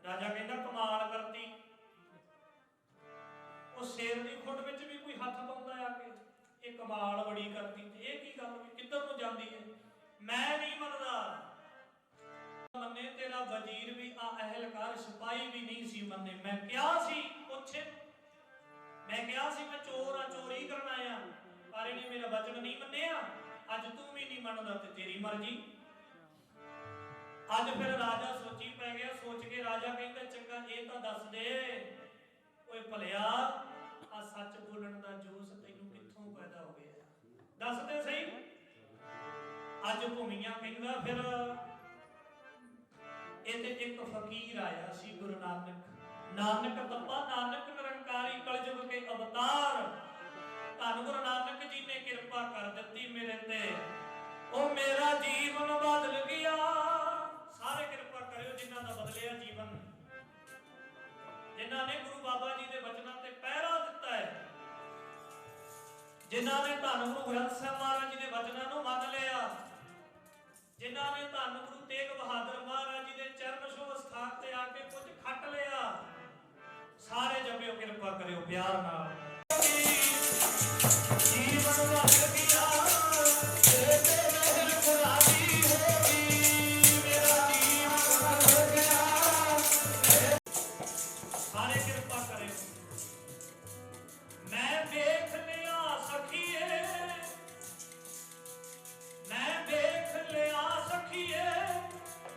S1: ਰਾਜਾ ਕਹਿੰਦਾ ਕਮਾਲ ਕਰਤੀ। ਉਹ ਸ਼ੇਰ ਦੀ ਖੁੱਡ ਵਿੱਚ ਵੀ ਕੋਈ ਹੱਥ ਪਾਉਂਦਾ ਆ ਕੇ? ਇਹ ਕਮਾਲ ਬੜੀ ਕਰਤੀ। ਤੇ ਇਹ ਕੀ ਗੱਲ ਵੀ ਕਿੱਧਰ ਨੂੰ ਜਾਂਦੀ ਹੈ? ਮੈਂ ਨਹੀਂ ਮੰਨਦਾ। ਮੰਨੇ ਤੇਰਾ ਵਜ਼ੀਰ ਵੀ ਆ ਅਹਿਲਕਾਰ ਸਿਪਾਹੀ ਵੀ ਨਹੀਂ ਸੀ ਮੰਨੇ। ਮੈਂ ਕਿਹਾ ਸੀ ਪੁੱਛੇ, ਮੈਂ ਕਿਹਾ ਸੀ ਮੈਂ ਚੋਰ ਆ, ਚੋਰੀ ਕਰਨ ਆਇਆ, ਪਰ ਇਹਨੇ ਮੇਰਾ ਵਚਨ ਨਹੀਂ ਮੰਨਿਆ। ਅੱਜ ਤੂੰ ਵੀ ਨਹੀਂ ਮੰਨਦਾ ਤੇ ਤੇਰੀ ਮਰਜ਼ੀ। ਅੱਜ ਫਿਰ ਰਾਜਾ ਸੋਚੀ ਪੈ ਗਿਆ। ਸੋਚ ਕੇ ਰਾਜਾ ਕਹਿੰਦਾ ਚੰਗਾ ਇਹ ਤਾਂ ਦੱਸ ਦੇ, ਓਏ ਭਲਿਆ ਆ ਸੱਚ ਬੋਲਣ ਦਾ ਜੋਸ਼ ਤੈਨੂੰ ਕਿੱਥੋਂ ਪੈਦਾ ਹੋ ਗਿਆ? ਦੱਸ ਦੇ ਸਹੀ। ਅੱਜ ਭੂਮੀਆਂ ਕਹਿੰਦਾ ਫਿਰ ਇਹਦੇ ਇੱਕ ਫਕੀਰ ਆਇਆ ਸੀ ਗੁਰੂ ਨਾਨਕ। ਨਾਨਕ ਤੱਪਾ ਨਾਨਕ ਨਿਰੰਕਾਰੀ ਕਲਯੁਗ ਕੇ ਅਵਤਾਰ। ਧੰਨ ਗੁਰੂ ਨਾਨਕ ਜੀ ਨੇ ਕਿਰਪਾ ਕਰ ਦਿੱਤੀ ਮੇਰੇ ਤੇ, ਉਹ ਮੇਰਾ ਜੀਵਨ ਬਦਲ ਗਿਆ। ਸਾਰੇ ਕਿਰਪਾ ਕਰਿਓ ਜਿਨ੍ਹਾਂ ਦਾ ਬਦਲਿਆ ਜੀਵਨ, ਜਿਨ੍ਹਾਂ ਨੇ ਗੁਰੂ ਬਾਬਾ ਜੀ ਦੇ ਬਚਨਾਂ ਤੇ ਪਹਿਰਾ ਦਿੱਤਾ ਹੈ, ਜਿਨ੍ਹਾਂ ਨੇ ਧੰਨ ਗੁਰੂ ਗ੍ਰੰਥ ਸਾਹਿਬ ਮਹਾਰਾਜ ਜੀ ਦੇ ਬਚਨਾਂ ਨੂੰ ਮੰਨ ਲਿਆ, ਜਿਨ੍ਹਾਂ ਨੇ ਧੰਨ ਗੁਰੂ ਤੇਗ ਬਹਾਦਰ ਮਹਾਰਾਜ ਜੀ ਦੇ ਚਰਨ ਛੋਹ ਸਥਾਨ ਤੇ ਆ ਕੇ ਕੁਝ ਖੱਟ ਲਿਆ। ਸਾਰੇ ਜਪਿਓ ਕਿਰਪਾ ਕਰਿਓ ਪਿਆਰ ਨਾਲ। ਜੀਵਨ ਬਦਲ ਗਿਆ ਤੇਰੇ ਮਿਹਰ ਕੁਰਾਨੀ ਹੋਗੀ, ਮੇਰਾ ਜੀਵਨ ਬਦਲ ਗਿਆ। ਸਾਰੇ ਕਿਰਪਾ ਕਰਿਓ। ਮੈਂ ਵੇਖ ਲਿਆ ਸਖੀਏ, ਮੈਂ ਵੇਖ ਲਿਆ ਸਖੀਏ,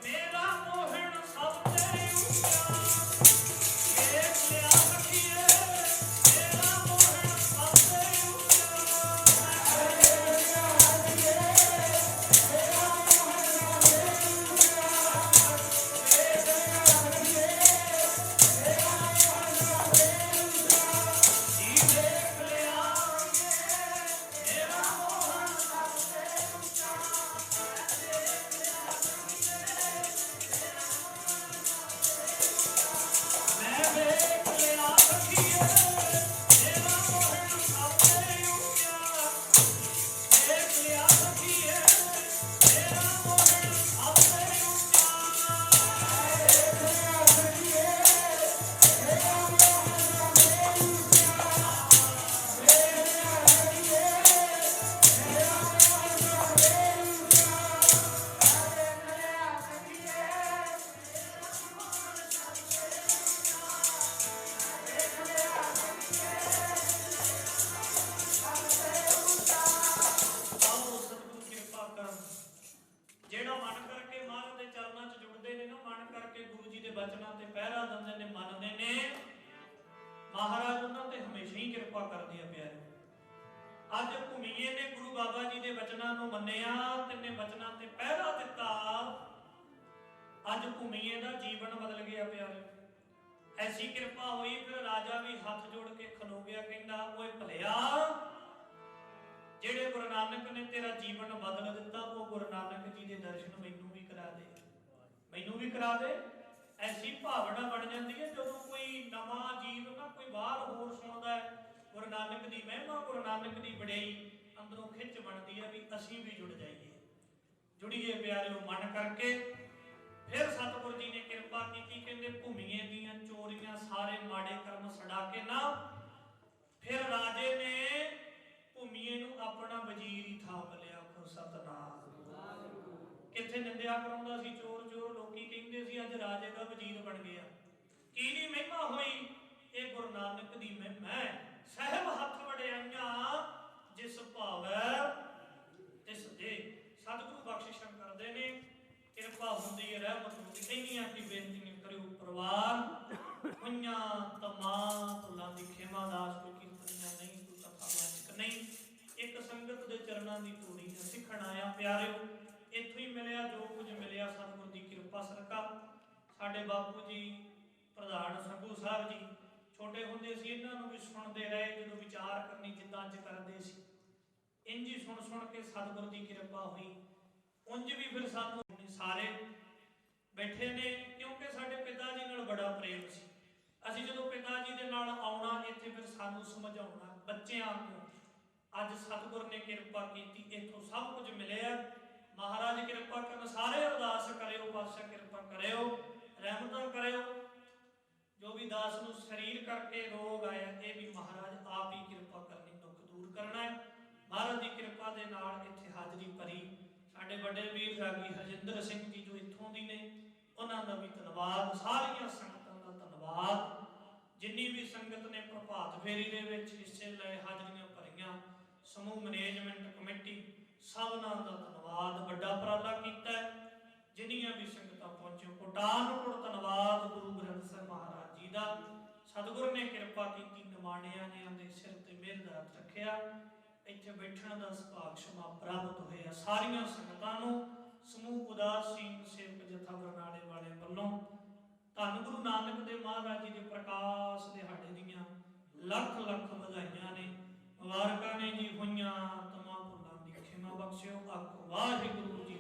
S1: ਮੇਰਾ ਮੋਹਣ ਸਭ ਤੇਰੀ ਉੱਚਾ। ਵੇਖ ਲਿਆ ਸਖੀਏ, ਮੇਰਾ ਮੋਹਣ ਸਭ ਤੇਰੀ ਉੱਚਾ। ਜਿਹੜਾ ਮਨ ਕਰਕੇ ਮਹਾਰਾਜ ਦੇ ਚਰਨਾਂ 'ਚ ਜੁੜਦੇ ਨੇ ਨਾ, ਮਨ ਕਰਕੇ ਗੁਰੂ ਜੀ ਦੇ ਬਚਨਾਂ ਤੇ ਪਹਿਰਾ ਦਿੰਦੇ ਨੇ, ਮੰਨਦੇ ਨੇ, ਮਹਾਰਾਜ ਉਹਨਾਂ ਤੇ ਹਮੇਸ਼ਾ ਹੀ ਕਿਰਪਾ ਕਰਦੇ ਆ ਪਿਆਰੇ। ਅੱਜ ਭੂਮੀਏ ਨੇ ਗੁਰੂ ਬਾਬਾ ਜੀ ਦੇ ਬਚਨਾਂ ਨੂੰ ਮੰਨਿਆ, ਤਿੰਨੇ ਬਚਨਾਂ ਤੇ ਪਹਿਰਾ ਦਿੱਤਾ। ਅੱਜ ਭੂਮੀਏ ਦਾ ਜੀਵਨ ਬਦਲ ਗਿਆ ਪਿਆਰੇ। ਐਸੀ ਕਿਰਪਾ ਹੋਈ ਫਿਰ ਰਾਜਾ ਵੀ ਹੱਥ ਜੋੜ ਕੇ ਖਲੋ ਗਿਆ। ਕਹਿੰਦਾ ਓਏ ਭਲਿਆ, ਜਿਹੜੇ ਗੁਰੂ ਨਾਨਕ ਨੇ ਤੇਰਾ ਜੀਵਨ ਬਦਲ ਦਿੱਤਾ, ਉਹ ਗੁਰੂ ਨਾਨਕ ਜੀ ਦੇ ਦਰਸ਼ਨ ਮੈਨੂੰ ਵੀ ਕਰਾ ਦੇ, ਮੈਨੂੰ ਵੀ ਕਰਾ ਦੇ। ਐਸੀ ਭਾਵਨਾ ਬਣ ਜਾਂਦੀ ਹੈ ਜਦੋਂ ਕੋਈ ਨਵਾਂ ਜੀਵ ਨਾ ਕੋਈ ਬਾਹਰ ਹੋਰ ਸੁਣਦਾ ਹੈ ਗੁਰੂ ਨਾਨਕ ਦੀ ਮਹਿਮਾ, ਗੁਰੂ ਨਾਨਕ ਦੀ ਵਡਿਆਈ, ਅੰਦਰੋਂ ਖਿੱਚ ਬਣਦੀ ਹੈ ਵੀ ਅਸੀਂ ਵੀ ਜੁੜ ਜਾਈਏ, ਜੁੜੀਏ ਪਿਆਰਿਓ ਮਨ ਕਰਕੇ। ਫਿਰ ਸਤਿਗੁਰੂ ਜੀ ਨੇ ਕਿਰਪਾ ਕੀਤੀ। ਕਹਿੰਦੇ ਭੂਮੀਏ ਦੀਆਂ ਚੋਰੀਆਂ ਸਾਰੇ ਮਾੜੇ ਕਰਮ ਛਡਾ ਕੇ ਨਾ, ਫਿਰ ਰਾਜੇ ਨੇ ਭੂਮੀਏ ਨੂੰ ਆਪਣਾ ਵਜ਼ੀਰ ਹੀ ਥਾਪ ਲਿਆ। ਆਖੋ ਸਤਨਾਮ। ਕਿੱਥੇ ਨਿੰਦਿਆ ਕਰਾਉਂਦਾ ਸੀ ਚੋਰ ਚੋਰ, ਲੋਕੀ ਕਹਿੰਦੇ ਸੀ ਅੱਜ ਰਾਜੇ ਦਾ ਵਜ਼ੀਰ ਬਣ ਗਿਆ। ਕਿਹਦੀ ਮਹਿਮਾ ਹੋਈ? ਇਹ ਗੁਰੂ ਨਾਨਕ ਦੀ ਮਹਿਮਾ ਹੈ। ਸਹਿਬ ਹੱਥ ਵਡਿਆਈਆਂ ਜਿਸ ਭਾਵੈ ਤਿਸ ਦੇ। ਸਤਿਗੁਰੂ ਬਖਸ਼ਿਸ਼ਾਂ ਕਰਦੇ ਨੇ, ਕਿਰਪਾ ਹੁੰਦੀ ਹੈ, ਰਹਿਮਤ ਹੁੰਦੀ। ਇੰਨੀਆਂ ਕੀ ਬੇਨਤੀਆਂ ਕਰਿਓ ਪਰਿਵਾਰ। ਹੋਈਆਂ ਤਮਾਮ ਭੁੱਲਾਂ ਦੀ ਖਿਮਾ ਦਾਸ, ਕੋਈ ਕੀਰਤਨੀਆਂ ਨਹੀਂ, ਕੋਈ ਕਥਾ ਵਾਚਕ ਨਹੀਂ, ਇੱਕ ਸੰਗਤ ਦੇ ਚਰਨਾਂ ਦੀ ਧੂੜੀ ਨੂੰ ਸਿੱਖਣ ਆਇਆ ਪਿਆਰਿਓ। ਇੱਥੋਂ ਹੀ ਮਿਲਿਆ ਜੋ ਕੁਝ ਮਿਲਿਆ ਸਤਿਗੁਰ ਦੀ ਕਿਰਪਾ ਸਦਕਾ। ਸਾਡੇ ਬਾਪੂ ਜੀ ਪ੍ਰਧਾਨ ਸੰਗੂ ਸਾਹਿਬ ਜੀ ਛੋਟੇ ਹੁੰਦੇ ਸੀ, ਇਹਨਾਂ ਨੂੰ ਵੀ ਸੁਣਦੇ ਰਹੇ। ਜਦੋਂ ਵਿਚਾਰ ਕਰਨੀ ਜਿੱਦਾਂ ਅੱਜ ਕਰਦੇ ਸੀ, ਇੰਝ ਹੀ ਸੁਣ ਸੁਣ ਕੇ ਸਤਿਗੁਰ ਦੀ ਕਿਰਪਾ ਹੋਈ। ਉਂਝ ਵੀ ਫਿਰ ਸਾਨੂੰ ਸਾਰੇ ਬੈਠੇ ਨੇ, ਕਿਉਂਕਿ ਸਾਡੇ ਪਿਤਾ ਜੀ ਨਾਲ ਬੜਾ ਪ੍ਰੇਮ ਸੀ। ਅਸੀਂ ਜਦੋਂ ਪਿਤਾ ਜੀ ਦੇ ਨਾਲ ਆਉਣਾ ਇੱਥੇ ਫਿਰ ਸਾਨੂੰ ਸਮਝਾਉਣਾ ਬੱਚਿਆਂ ਨੂੰ। ਅੱਜ ਸਤਿਗੁਰ ਨੇ ਕਿਰਪਾ ਕੀਤੀ, ਇੱਥੋਂ ਸਭ ਕੁਝ ਮਿਲਿਆ। ਮਹਾਰਾਜ ਕਿਰਪਾ ਕਰਨ, ਸਾਰੇ ਅਰਦਾਸ ਕਰਿਓ, ਪਾਤਸ਼ਾਹ ਕਿਰਪਾ ਕਰਿਓ, ਰਹਿਮਤਾਂ ਕਰਿਓ। ਜੋ ਵੀ ਦਾਸ ਨੂੰ ਸਰੀਰ ਕਰਕੇ ਰੋਗ ਆਇਆ, ਇਹ ਵੀ ਮਹਾਰਾਜ ਆਪ ਹੀ ਕਿਰਪਾ ਕਰਨੀ, ਦੁੱਖ ਦੂਰ ਕਰਨਾ ਹੈ। ਮਹਾਰਾਜ ਦੀ ਕਿਰਪਾ ਦੇ ਨਾਲ ਇੱਥੇ ਹਾਜ਼ਰੀ ਭਰੀ। ਸਾਡੇ ਵੱਡੇ ਵੀਰ ਰਾਗੀ ਹਰਜਿੰਦਰ ਸਿੰਘ ਜੀ ਜੋ ਇੱਥੋਂ ਦੀ ਨੇ, ਉਹਨਾਂ ਦਾ ਵੀ ਧੰਨਵਾਦ। ਸਾਰੀਆਂ ਸੰਗਤਾਂ ਦਾ ਧੰਨਵਾਦ। ਜਿੰਨੀ ਵੀ ਸੰਗਤ ਨੇ ਪ੍ਰਭਾਤ ਫੇਰੀ ਦੇ ਵਿੱਚ ਹਿੱਸੇ ਲਏ, ਹਾਜ਼ਰੀਆਂ ਭਰੀਆਂ, ਸਮੂਹ ਮੈਨੇਜਮੈਂਟ ਕਮੇਟੀ, ਸਭਨਾਂ ਦਾ ਧੰਨਵਾਦ। ਵੱਡਾ ਉਪਰਾਲਾ ਕੀਤਾ। ਜਿੰਨੀਆਂ ਵੀ ਸੰਗਤਾਂ ਪਹੁੰਚੀਆਂ, ਕੋਟਾਨ-ਕੋਟ ਧੰਨਵਾਦ ਗੁਰੂ ਗ੍ਰੰਥ ਸਾਹਿਬ ਮਹਾਰਾਜ ਜੀ ਦਾ। ਸਤਿਗੁਰ ਨੇ ਕਿਰਪਾ ਕੀਤੀ, ਨਿਮਾਣਿਆਂ ਦੇ ਸਿਰ ਤੇ ਮਿਹਰ ਦਾ ਹੱਥ ਰੱਖਿਆ। ਇੱਥੇ ਬੈਠਣ ਦਾ ਸੁਭਾਗ ਸ਼ਮਾ ਪ੍ਰਾਪਤ ਹੋਇਆ ਸਾਰੀਆਂ ਸੰਗਤਾਂ ਨੂੰ। ਸਮੂਹ ਉਦਾਸੀਨ ਸੇਵਕ ਜਥਾ ਬਰਨਾਲੇ ਵਾਲੇ ਵੱਲੋਂ ਧੰਨ ਗੁਰੂ ਨਾਨਕ ਦੇਵ ਮਹਾਰਾਜ ਜੀ ਦੇ ਪ੍ਰਕਾਸ਼ ਦਿਹਾੜੇ ਦੀਆਂ ਲੱਖ ਲੱਖ ਵਧਾਈਆਂ ਨੇ, ਮੁਬਾਰਕਾਂ ਨੇ ਜੀ ਹੋਈਆਂ। ਤਮਾਮ ਭੁੱਲਾਂ ਦੀ ਖਿਮਾ ਬਖਸ਼ਿਓ। ਆਖੋ ਵਾਹਿਗੁਰੂ ਜੀ।